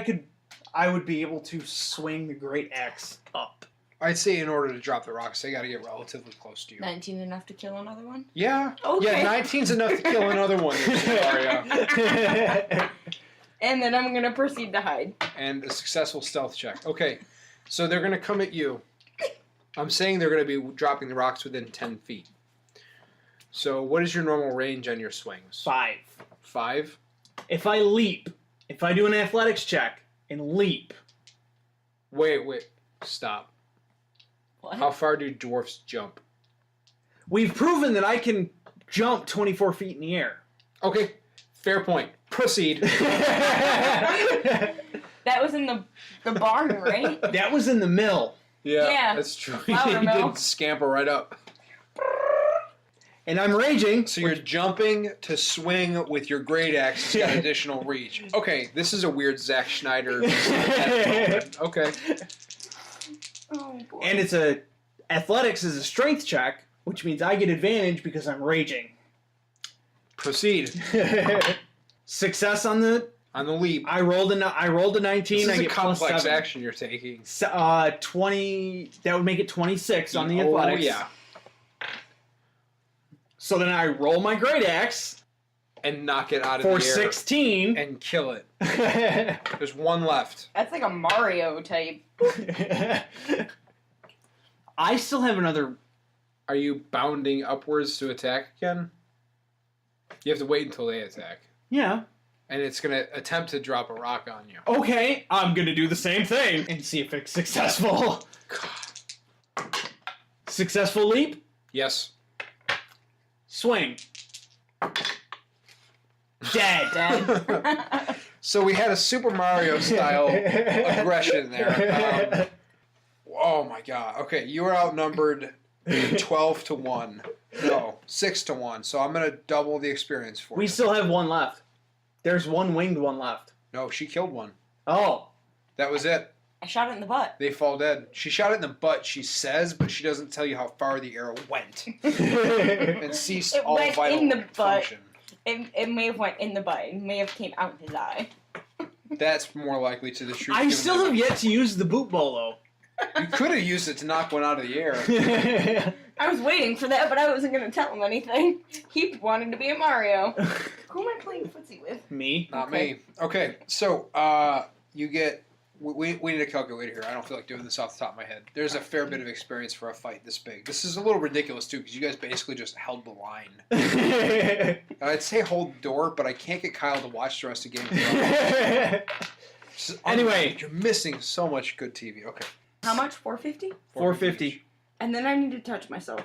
I would be able to swing the great axe up. I'd say in order to drop the rocks, they got to get relatively close to you. 19 enough to kill another one? Yeah. Okay. Yeah, 19's enough to kill another one. Cesaria. And then I'm going to proceed to hide. And a successful stealth check. Okay. So they're going to come at you. I'm saying they're going to be dropping the rocks within 10 feet. So what is your normal range on your swings? 5. 5? If I do an athletics check and leap, Wait. Stop. What? How far do dwarfs jump? we've proven that I can jump 24 feet in the air. Okay. Fair point. Proceed. That was in the barn, right? That was in the mill. Yeah. That's true. Flour He mill. did scamper right up. And I'm raging. So you're jumping to swing with your great axe. It's got additional reach. Okay, this is a weird Zack Schneider. Okay. Oh, boy. And it's athletics is a strength check, which means I get advantage because I'm raging. Proceed. Success on the leap. I rolled a 19. This is I a get plus complex 7. action you're taking. 20. That would make it 26 on the athletics. Oh, yeah. So then I roll my great axe And knock it out of for the air. 16. And kill it. There's one left. That's like a Mario type. I still have another. Are you bounding upwards to attack again? You have to wait until they attack. Yeah. And it's going to attempt to drop a rock on you. Okay, I'm gonna do the same thing and see if it's successful. Successful leap. Yes. Swing. Dead. Dead. So we had a Super Mario style aggression there. Oh my god. Okay, you are outnumbered 12 to 1. No, 6 to 1. So I'm going to double the experience for We you. still have one left. There's one winged one left. No, she killed one. Oh. That was it. I shot it in the butt. They fall dead. She shot it in the butt, she says, but she doesn't tell you how far the arrow went. And ceased It all went vital in the butt. function. It may have went in the butt. It may have came out his eye. That's more likely to the truth. I given still that- have yet to use the boot bolo. You could have used it to knock one out of the air. I was waiting for that, but I wasn't going to tell him anything. He wanted to be a Mario. Who am I playing footsie with? Me? Not Okay. me. Okay, so you get... We need a calculator here. I don't feel like doing this off the top of my head. There's a fair bit of experience for a fight this big. This is a little ridiculous, too, because you guys basically just held the line. I'd say hold the door, but I can't get Kyle to watch the rest of the game. Anyway. You're missing so much good TV. Okay. How much? 450? 450. And then I need to touch myself.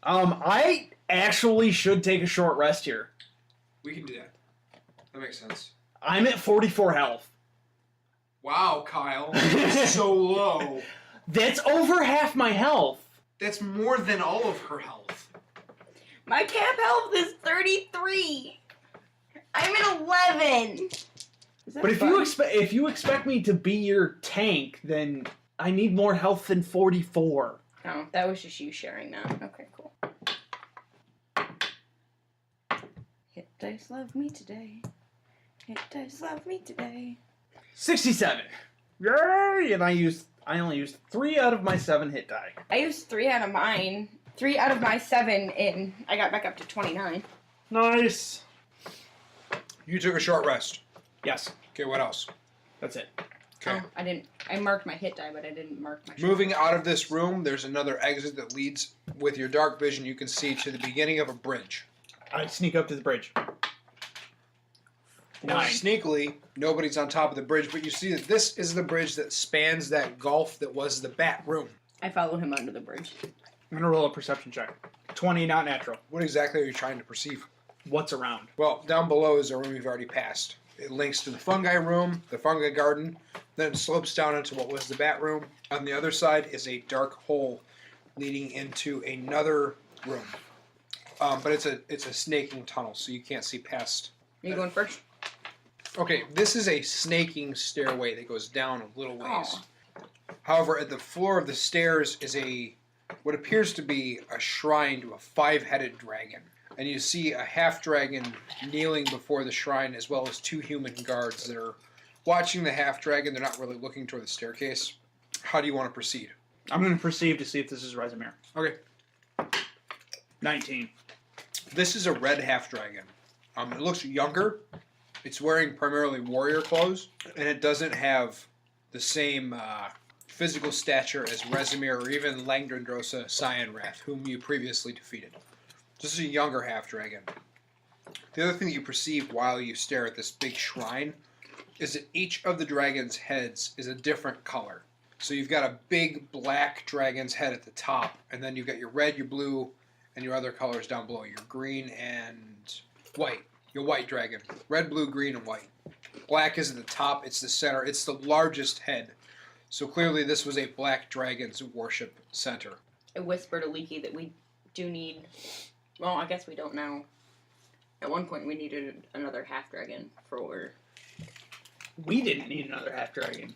I actually should take a short rest here. We can do that. That makes sense. I'm at 44 health. Wow, Kyle. That's so low. That's over half my health. That's more than all of her health. My cap health is 33. I'm at 11. Is that But if fun? you expect me to be your tank, then I need more health than 44. Oh, that was just you sharing that. Okay, cool. Hit dice love me today. Hit dice love me today. 67. Yay! And I only used 3 out of my 7 hit die. I used 3 out of mine. 3 out of my 7 in. I got back up to 29. Nice. You took a short rest. Yes, Okay, what else? that's it. Okay. Oh, I didn't. I marked my hit die, but I didn't mark my. Moving out of this room, there's another exit that leads, with your dark vision, you can see to the beginning of a bridge. I sneak up to the bridge. 9. Sneakily, nobody's on top of the bridge, but you see that this is the bridge that spans that gulf that was the bat room. I follow him under the bridge. I'm going to roll a perception check. 20, not natural. What exactly are you trying to perceive? What's around? Well, down below is a room you've already passed. It links to the fungi room, the fungi garden, then it slopes down into what was the bat room. On the other side is a dark hole leading into another room. But it's a snaking tunnel, so you can't see past. Are you going first? Okay, this is a snaking stairway that goes down a little ways. Aw. However, at the floor of the stairs is what appears to be a shrine to a 5-headed dragon. And you see a half-dragon kneeling before the shrine, as well as 2 human guards that are watching the half-dragon. They're not really looking toward the staircase. How do you want to proceed? I'm going to perceive to see if this is Rezimir. Okay. 19. This is a red half-dragon. It looks younger. It's wearing primarily warrior clothes, and it doesn't have the same physical stature as Rezimir or even Langdrendrosa Cyanrath, whom you previously defeated. This is a younger half-dragon. The other thing that you perceive while you stare at this big shrine is that each of the dragon's heads is a different color. So you've got a big black dragon's head at the top, and then you've got your red, your blue, and your other colors down below. Your green and white. Your white dragon. Red, blue, green, and white. Black is at the top. It's the center. It's the largest head. So clearly this was a black dragon's worship center. I whispered to Leaky that we do need. Well, I guess we don't now. At one point, we needed another half dragon for. We didn't need another half-dragon.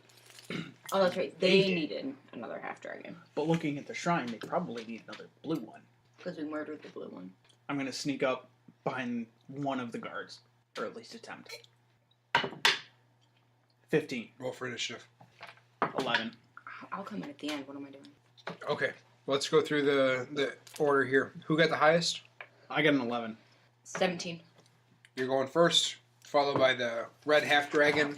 Oh, that's right. They needed another half dragon But looking at the shrine, they probably need another blue one. because we murdered the blue one. I'm going to sneak up behind one of the guards. Or at least attempt. 15. Roll for initiative. 11. I'll come in at the end. What am I doing? Okay. Let's go through the order here. Who got the highest? I got an 11. 17. You're going first, followed by the red half-dragon,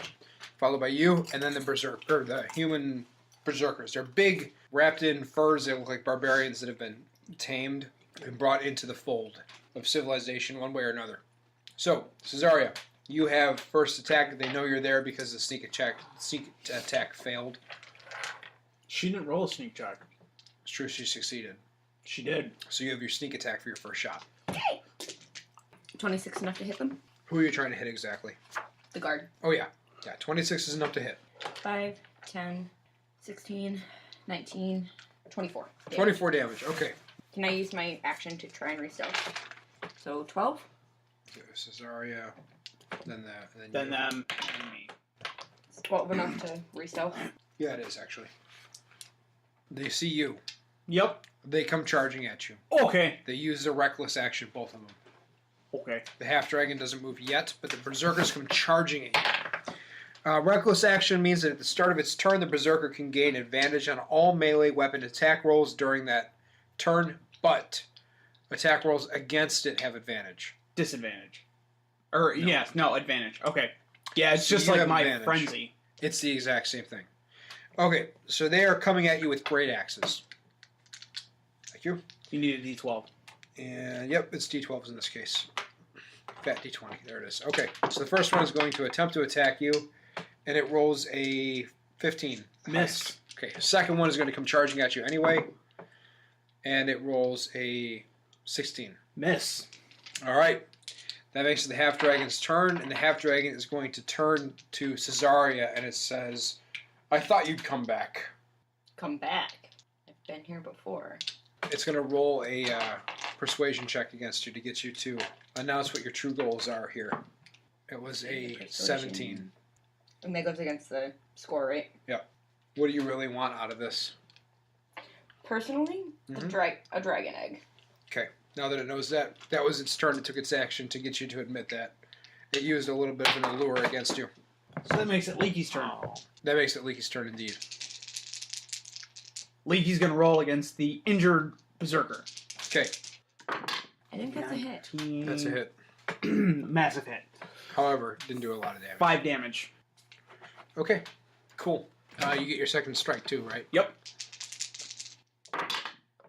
followed by you, and then the human berserkers. They're big, wrapped in furs. They look like barbarians that have been tamed and brought into the fold of civilization one way or another. So, Cesaria, you have first attack. They know you're there because the sneak attack failed. She didn't roll a sneak check. It's true, she succeeded. She did. So you have your sneak attack for your first shot. 26 enough to hit them? Who are you trying to hit exactly? The guard. Oh, yeah. Yeah, 26 is enough to hit. 5, 10, 16, 19, 24. damage. 24 damage. Okay. Can I use my action to try and re-stealth? So 12? So Cesaria, then that, and Then you. them and me. Is 12 enough to re-stealth? Yeah, it is actually. They see you. Yep. They come charging at you. Okay. They use the reckless action, both of them. Okay. The half dragon doesn't move yet, but the berserkers come charging at you. Reckless action means that at the start of its turn, the berserker can gain advantage on all melee weapon attack rolls during that turn, but attack rolls against it have advantage. Disadvantage. Or, yes, no, advantage. Okay. Yeah, it's So just you like have my advantage. frenzy. It's the exact same thing. Okay, so they are coming at you with great axes. Thank you. You need a d12. And yep, it's d12s in this case. Fat d20. There it is. Okay, so the first one is going to attempt to attack you, and it rolls a 15. Miss. Okay, the second one is going to come charging at you anyway, and it rolls a 16. Miss. All right, that makes it the half dragon's turn, and the half dragon is going to turn to Cesaria, and it says, "I thought you'd come back." Come back. I've been here before. It's going to roll a persuasion check against you to get you to announce what your true goals are here. It was a Persuasion. 17. And that goes against the score, right? What do you really want out of this? Personally, Mhm. a dragon egg. Okay, now that it knows that, that was its turn. It took its action to get you to admit that. It used a little bit of an allure against you. So that makes it Leaky's turn. That makes it Leaky's turn indeed. Leaky's going to roll against the injured berserker. Okay, I think that's a hit. 19. that's a hit. Massive hit. However, didn't do a lot of damage. 5 damage. Okay, cool. You get your second strike too, right? Yep.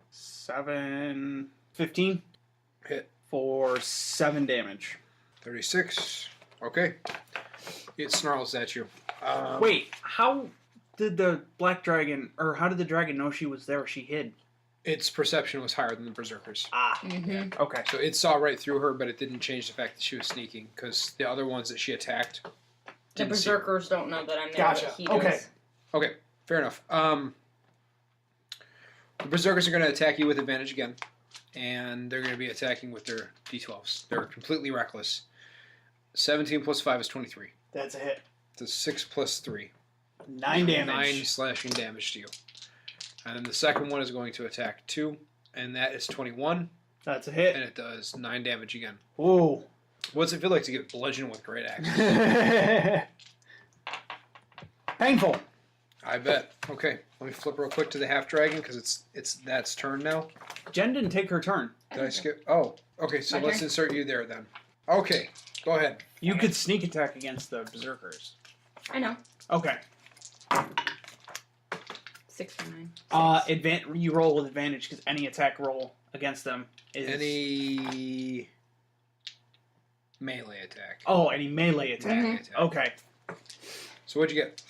7, 15 Hit. for 7 damage. 36. Okay. It snarls at you. Wait, how did the black dragon, or how did the dragon know she was there? She hid. Its perception was higher than the berserkers. Ah. Mm-hmm. Okay. So it saw right through her, but it didn't change the fact that she was sneaking, because the other ones that she attacked The didn't see her. berserkers don't know that I'm there, Gotcha. but he Okay. does. Okay, fair enough. The berserkers are going to attack you with advantage again, and they're going to be attacking with their d12s. They're completely reckless. 17 plus 5 is 23. That's a hit. It's a 6 plus 3. 9 damage. 9 slashing damage to you. And then the second one is going to attack 2, and that is 21, That's a and hit. it does 9 damage again. Whoa. What's it feel like to get bludgeoned with great axe? Painful. I bet. Okay, let me flip real quick to the half dragon because it's that's turn now. Jen didn't take her turn. Did I skip? Oh, okay. So My let's turn? insert you there then. Okay, go ahead. You could sneak attack against the berserkers. I know. Okay. 6 for 9. You roll with advantage because any attack roll against them is Any melee attack. Oh, any melee attack. Melee attack. Okay. So what'd you get?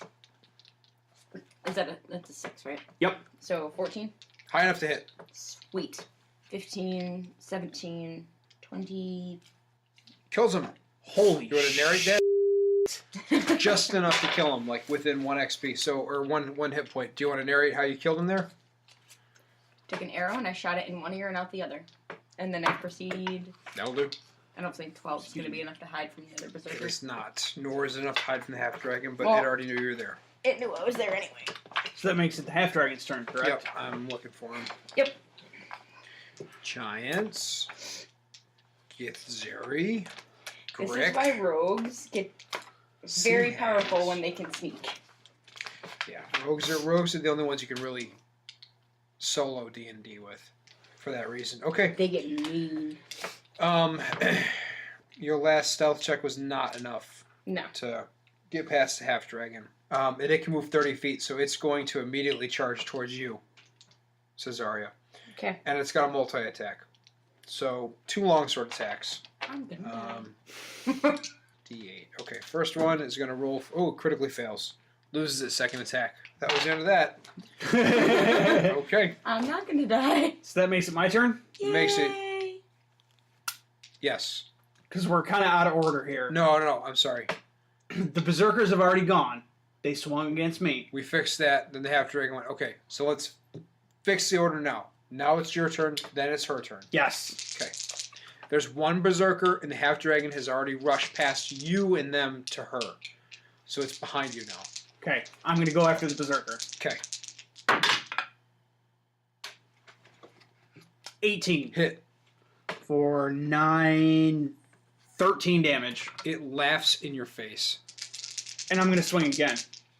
Is that that's a 6, right? Yep. So 14. High enough to hit. Sweet. 15, 17, 20. Kills him. Holy You want to narrate that? Just enough to kill him, like within 1 XP, so or one hit point. Do you want to narrate how you killed him there? Took an arrow and I shot it in one ear and out the other. And then I proceed. That'll do. I don't think 12 is going to be enough to hide from the other It berserkers. is not, nor is it enough to hide from the half dragon, but Well- it already knew you were there. It knew I was there anyway. So that makes it the half dragon's turn, correct? Yep, I'm looking for him. Yep. Giants. Githzeri. This is Grick. why rogues get very Sea powerful hags. when they can sneak. Yeah, rogues are the only ones you can really solo D&D with, for that reason. Okay. They get mean. Your last stealth check was not enough No. to get past the half dragon. And it can move 30 feet, so it's going to immediately charge towards you, Cesaria. Okay. And it's got a multi-attack. So 2 longsword attacks. I'm gonna D8. Okay, first one is going to roll. Oh, critically fails. Loses its second attack. That was the end of that. Okay. I'm not gonna die. So that makes it my turn? Makes it- Yay. Because we're kind of out of order here. No, I'm sorry. The berserkers have already gone. They swung against me. We fixed that. Then the half dragon went, okay, so let's fix the order now. Now it's your turn, then it's her turn. Yes. Okay. There's one berserker, and the half dragon has already rushed past you and them to her. So it's behind you now. Okay, I'm going to go after the berserker. Okay. 18. Hit. For 13 damage. It laughs in your face. And I'm going to swing again.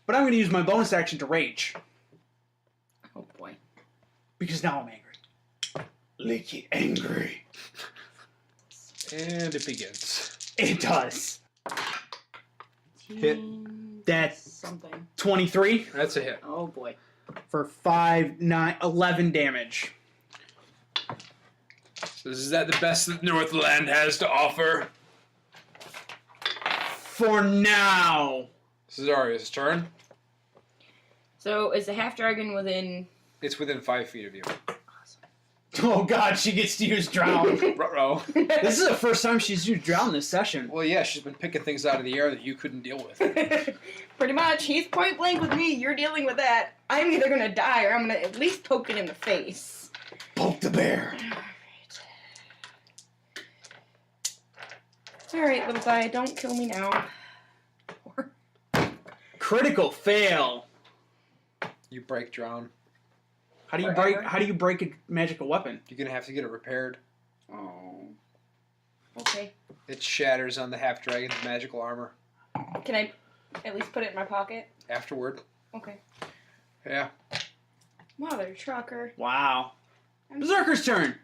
But I'm going to use my bonus action to rage. Oh boy. Because now I'm angry. Leaky angry. And it begins. It does. Hit. That's Something. 23 That's a hit. Oh boy. for 5, 9, 11 damage. So is that the best that Northland has to offer? For now. Cesaria's turn. So is the half dragon within? It's within 5 feet of you. Oh god, she gets to use drown. Ruh-roh. This is the first time she's used drown this session. Well, yeah, she's been picking things out of the air that you couldn't deal with. Pretty much. He's point blank with me. You're dealing with that. I'm either gonna die or I'm gonna at least poke it in the face. Poke the bear. Alright, little guy, don't kill me now. Critical fail. You break drown. How do you Forever? break a magical weapon? You're going to have to get it repaired. Oh. Okay. It shatters on the half-dragon's magical armor. Can I at least put it in my pocket? Afterward. Okay. Yeah. Mother trucker. Wow. Berserker's turn.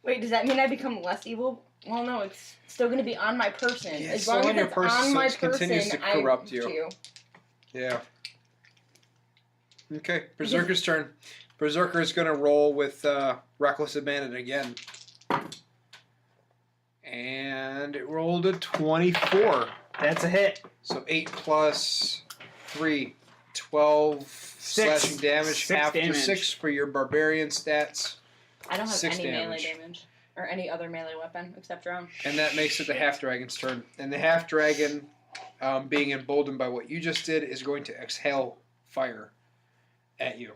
Wait, does that mean I become less evil? Well, no, it's still going to be on my person. Yeah, as it's long still as on your it's person, on so my it continues person, to corrupt I you. Yeah. Okay, Berserker's turn. Berserker is going to roll with Reckless Abandon again. And it rolled a 24. That's a hit. So 8 plus 3, 12 slashing damage, Six after damage. 6 for your barbarian stats. I don't have 6 any damage. melee damage. Or any other melee weapon except drown. And that makes it the half-dragon's turn. And the half-dragon, being emboldened by what you just did, is going to exhale fire at you.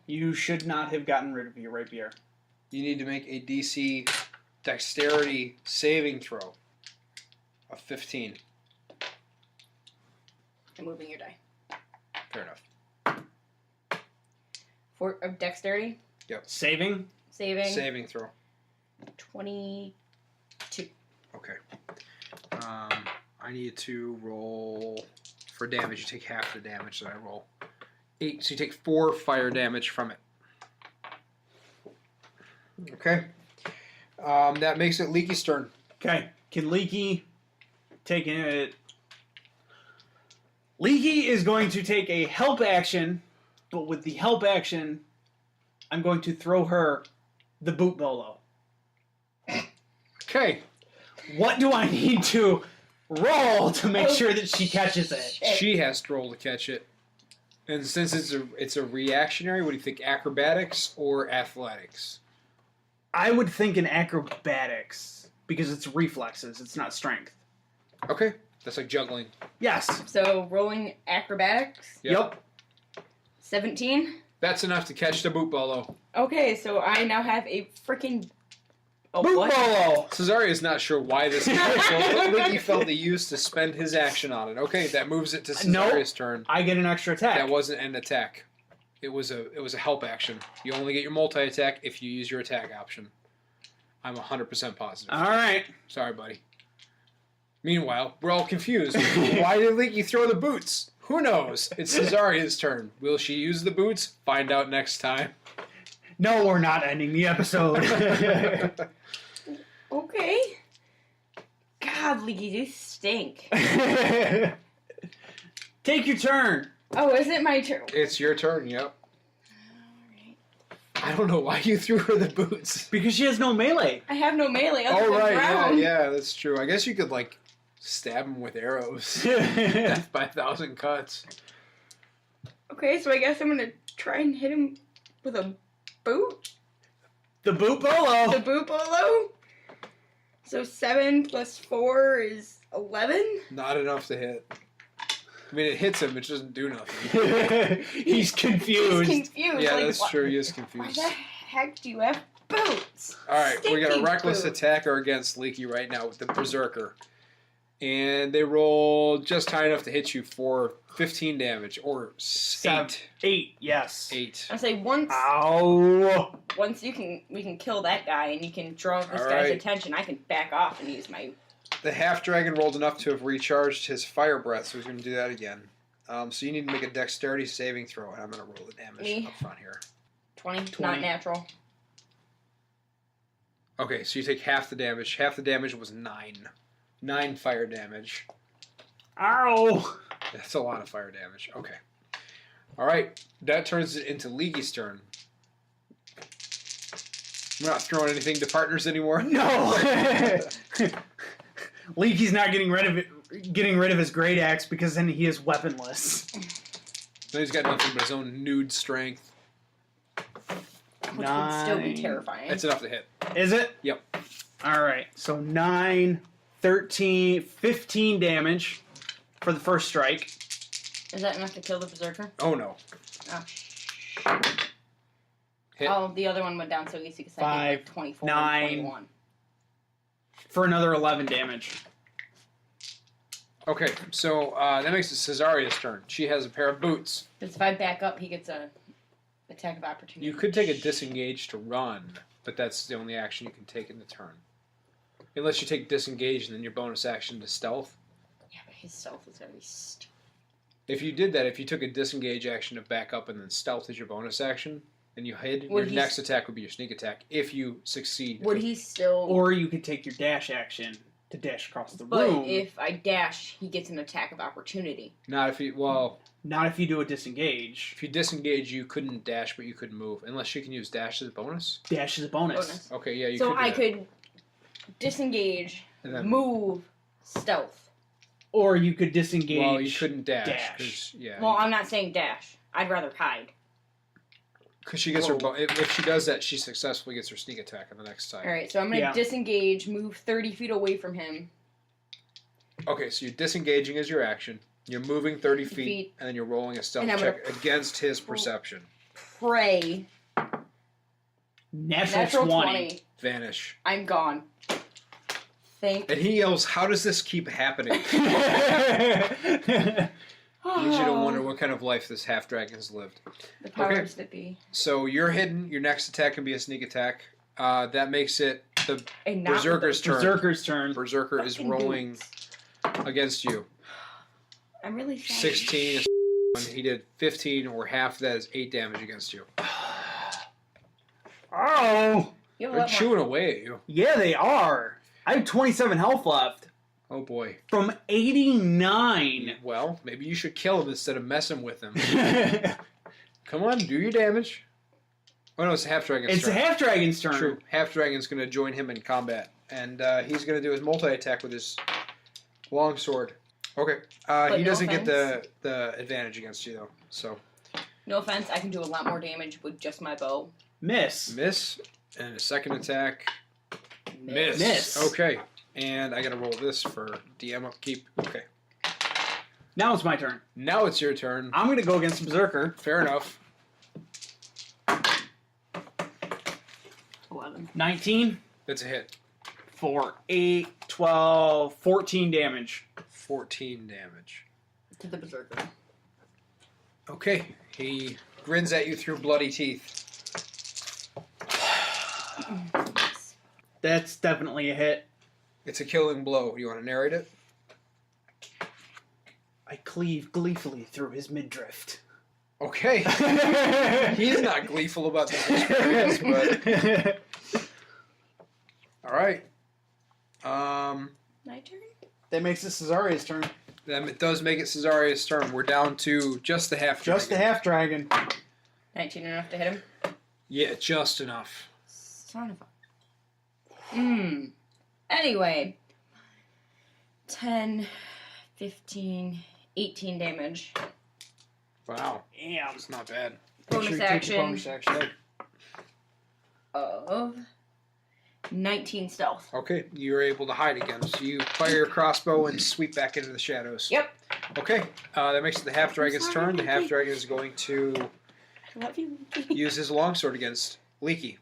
You should not have gotten rid of your rapier. You need to make a DC dexterity saving throw of 15. I'm moving your die. Fair enough. For dexterity, Saving? saving, Saving throw. 22. Okay. I need to roll for damage. You take half the damage that I roll. 8, so you take 4 fire damage from it. Okay. That makes it Leaky's turn. Okay. Can Leaky take it? Leaky is going to take a help action, but with the help action, I'm going to throw her the boot bolo. Okay. What do I need to roll to make sure that she catches it? She has to roll to catch it. And since it's a reactionary, what do you think? Acrobatics or athletics? I would think in acrobatics, because it's reflexes, it's not strength. Okay. That's like juggling. Yes. So rolling acrobatics, Yep. 17. That's enough to catch the boot bolo. Okay, so I now have a freaking Boot what? bolo! Cesaria is not sure why this happened, but Leaky felt the use to spend his action on it. Okay, that moves it to Cesaria's turn. I get an extra attack. That wasn't an attack. It was a help action. You only get your multi-attack if you use your attack option. I'm 100% positive. All right. Sorry, buddy. Meanwhile, we're all confused. Why did Leaky throw the boots? Who knows? It's Cesaria's turn. Will she use the boots? Find out next time. No, we're not ending the episode. Okay. God, Leaky, you stink. Take your turn. Oh, is it my turn? It's your turn, yep. Alright. I don't know why you threw her the boots. Because she has no melee. I have no melee other Oh, than right, drown. yeah, that's true. I guess you could, like, stab him with arrows. Death by 1,000 cuts. Okay, so I guess I'm gonna try and hit him with a boot? The boot bolo. The boot bolo? So 7 plus 4 is 11? Not enough to hit. I mean, it hits him, it doesn't do nothing. He's confused. He's confused. Yeah, like, that's what? true. He is Why confused. the heck do you have boots? All right, we got a Stinky reckless boots. attacker against Leaky right now with the Berserker. And they roll just high enough to hit you for 15 damage, or 8. 8, yes. 8. I say once Ow. we can kill that guy and you can draw this All guy's right. attention, I can back off and use my. The half-dragon rolled enough to have recharged his fire breath, so he's going to do that again. So you need to make a dexterity saving throw, and I'm going to roll the damage Me? up front here. 20, 20. not natural. Okay, so you take half the damage. Half the damage was 9. 9 fire damage. Ow. That's a lot of fire damage. Okay. All right, that turns it into Leaky's turn. We're not throwing anything to partners anymore. No. Leaky's not getting rid of his great axe because then he is weaponless. No, he's got nothing but his own nude strength. Which would still be 9. terrifying. That's enough to hit. Is it? Yep. All right. So 9, 13, 15 damage for the first strike. Is that enough to kill the Berserker? Oh no. Oh. Hit. Oh, the other one went down so easy because I did 5, like 24 9. and 21. For another 11 damage. Okay, so that makes it Cesaria's turn. She has a pair of boots. Because if I back up, he gets a attack of opportunity. You could take a disengage to run, but that's the only action you can take in the turn. Unless you take disengage and then your bonus action to stealth. Yeah, but his stealth is going to be stupid. If you did that, if you took a disengage action to back up and then stealth as your bonus action, and you hid, your next attack would be your sneak attack if you succeed. Would he still... Or you could take your dash action to dash across the But room. if I dash, he gets an attack of opportunity. Not if you... Well, Not if you do a disengage. if you disengage, you couldn't dash, but you could move. Unless she can use dash as a bonus. Dash is a bonus. Bonus. Okay, yeah, you So could do I that. could disengage, And then- move, stealth. Or you could disengage. Well, you couldn't dash. dash. 'Cause, yeah, Well, I'm not saying dash. I'd rather hide. because she gets her... If she does that, she successfully gets her sneak attack on the next time. Alright, so I'm going to disengage, move 30 feet away from him. Okay, so you're disengaging as your action. You're moving 30 feet, Feet. and then you're rolling a stealth And I'm check against his perception. Pray. Natural 20. Vanish. I'm gone. Thank And he yells, "How does this keep happening?" Leads you to wonder what kind of life this half-dragon's lived. The powers that be. So you're hidden. Your next attack can be a sneak attack. That makes it the And not with Berserker's turn. Berserker's turn. Berserker is fucking rolling boots. against you. I'm really sad. 16 is and he did 15, or half of that is 8 damage against you. Oh! You have a They're lot more. chewing away at you. Yeah, they are. I have 27 health left. Oh boy. From 89. Well, maybe you should kill him instead of messing with him. Come on, do your damage. Oh no, it's a half-dragon's It's turn. a half-dragon's turn. True. Half-dragon's going to join him in combat. And he's going to do his multi-attack with his longsword. Okay. But He no doesn't get offense. the advantage against you, though. So, No offense, I can do a lot more damage with just my bow. Miss. miss. And a second attack. Miss. Miss. Okay. And I got to roll this for DM upkeep. Okay. Now it's my turn. Now it's your turn. I'm going to go against Berserker. Fair enough. 11. 19 That's a hit. for 8, 12, 14 damage. 14 damage. To the Berserker. Okay. He grins at you through bloody teeth. That's definitely a hit. It's a killing blow. You want to narrate it? I cleave gleefully through his midriff. Okay. He's not gleeful about this experience, but... All right. My turn? That makes it Cesaria's turn. Then it does make it Cesaria's turn. We're down to just the half-dragon. Just the half dragon. 19 enough to hit him? Yeah, just enough. Son of a... Anyway. 10, 15, 18 damage. Wow. Damn. It's not bad. Make Bonus sure you take your action bonus action. of 19 stealth. Okay, you're able to hide again. So you fire your crossbow and sweep back into the shadows. Yep. Okay, that makes it the half dragon's sorry, turn. The half Leaky. dragon is going to I love you, Leaky. use his longsword against Leaky.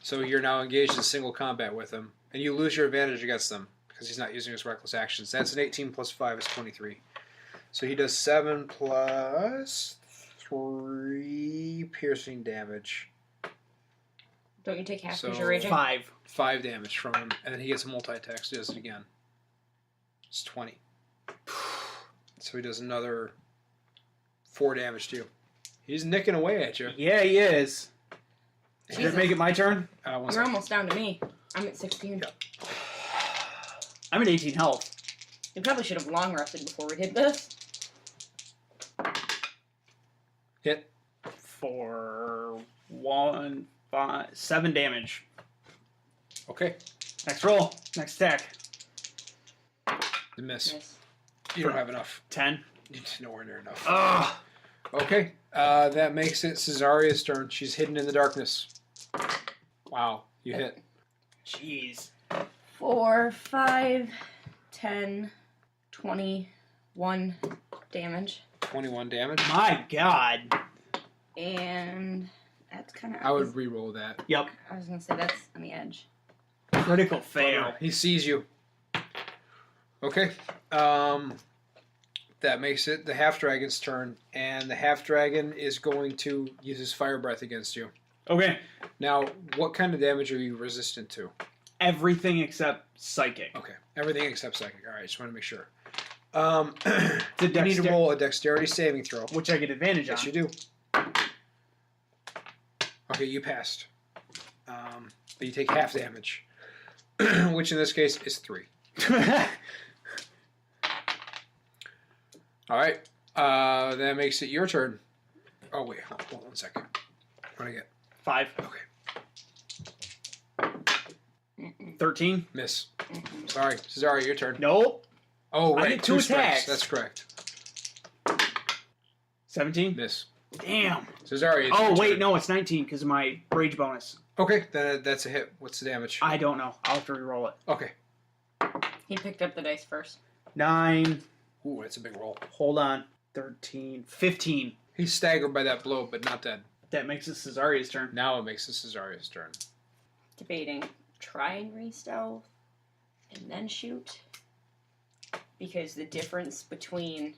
So you're now engaged in single combat with him, and you lose your advantage against them because he's not using his reckless actions. That's an 18 plus 5 is 23. So he does 7 plus 3 piercing damage. Don't you take half because So you're raging? 5. 5 damage from him, and then he gets a multi-attack, so he does it again. It's 20. So he does another 4 damage to you. He's nicking away at you. Yeah, he is. Did Jesus. it make it my turn? One You're second. almost down to me. I'm at 16. I'm at 18 health. We probably should have long rested before we did this. Hit. For 1, 5, 7 damage. Okay. Next roll. Next attack. The miss. Miss. You don't have enough. 10. It's nowhere near enough. Ugh. Okay. That makes it Cesaria's turn. She's hidden in the darkness. Wow. You hit. Jeez. 4, 5, 10, 21 damage. 21 damage. My God. And that's kind of... I would re-roll that. Yep. I was going to say that's on the edge. Critical fail. He sees you. Okay. That makes it the half-dragon's turn, and the half-dragon is going to use his fire breath against you. Okay. Now, what kind of damage are you resistant to? Everything except psychic. Okay. Everything except psychic. All right, just want to make sure. It's a You need to dexter- roll a dexterity saving throw. Which I get advantage on. Yes, you do. Okay, you passed. But you take half damage, which in this case is 3. All right. That makes it your turn. Oh, wait. Hold on 1 second. What do I get? 5. Okay. 13. Miss. Sorry. Cesaria, your turn. Nope. Oh, I right. get 2 strikes. attacks. That's correct. 17. Miss. Damn. Cesaria, it's Oh, your wait, turn. no, it's 19 because of my rage bonus. Okay, then that's a hit. What's the damage? I don't know. I'll have to reroll it. Okay. He picked up the dice first. 9. Ooh, that's a big roll. Hold on. 13. 15. He's staggered by that blow, but not dead. That makes it Cesaria's turn. Now it makes it Cesaria's turn. Debating try and re-stealth and then shoot. Because the difference between...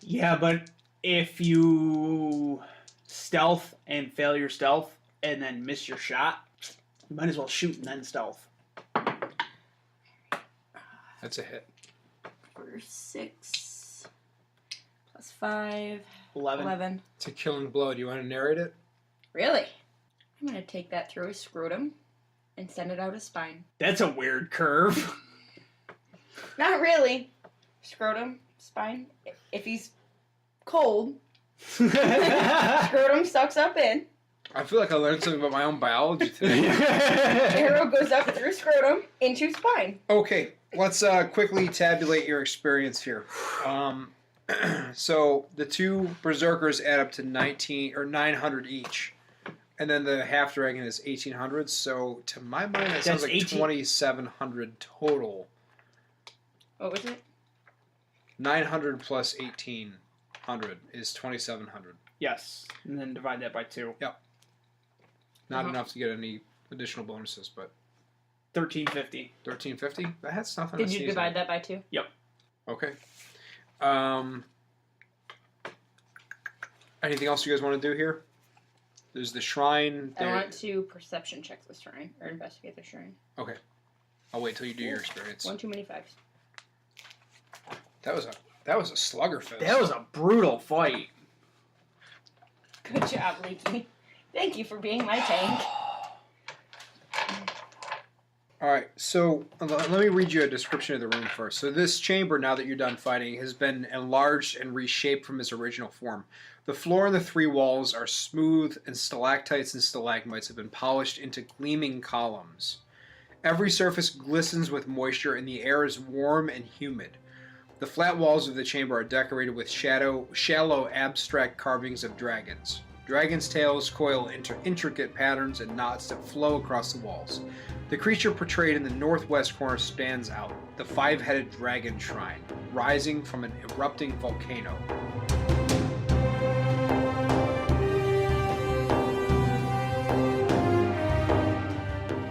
Yeah, but if you stealth and fail your stealth and then miss your shot, you might as well shoot and then stealth. That's a hit. For 6 plus 5, 11. 11. It's a killing blow. Do you want to narrate it? Really? I'm going to take that through his scrotum and send it out his spine. That's a weird curve. Not really. Scrotum, spine. If he's cold, scrotum sucks up in. I feel like I learned something about my own biology today. Arrow goes up through scrotum into spine. Okay, let's quickly tabulate your experience here. So the 2 berserkers add up to 19 or 900 each, and then the half dragon is 1800. So to my mind, that sounds That's like 18 2700 total. What was it? 900 plus 1800 is 2700. Yes. And then divide that by 2. Not enough to get any additional bonuses, but 1350. 1350. That's nothing. Did to you sneeze divide at. that by 2? Okay. Anything else you guys want to do here? There's the shrine. I want to perception check the shrine, or investigate the shrine. Okay. I'll wait till you do your experience. 1 too many 5s. That was a slugger fest. That was a brutal fight. Good job, Leaky. Thank you for being my tank. All right, so let me read you a description of the room first. So this chamber, now that you're done fighting, has been enlarged and reshaped from its original form. The floor and the 3 walls are smooth, and stalactites and stalagmites have been polished into gleaming columns. Every surface glistens with moisture, and the air is warm and humid. The flat walls of the chamber are decorated with shallow abstract carvings of dragons. Dragons' tails coil into intricate patterns and knots that flow across the walls. The creature portrayed in the northwest corner stands out, the five-headed dragon shrine, rising from an erupting volcano.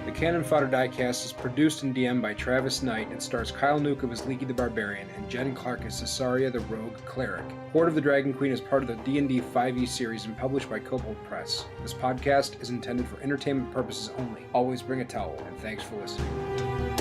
The Canon Fodder Diecast is produced and DM'd by Travis Knight and stars Kyle Newcomb as Leaky the Barbarian and Jenn Clark as Cesaria the Rogue Cleric. Horde of the Dragon Queen is part of the D&D 5e series and published by Kobold Press. This podcast is intended for entertainment purposes only. Always bring a towel, and thanks for listening.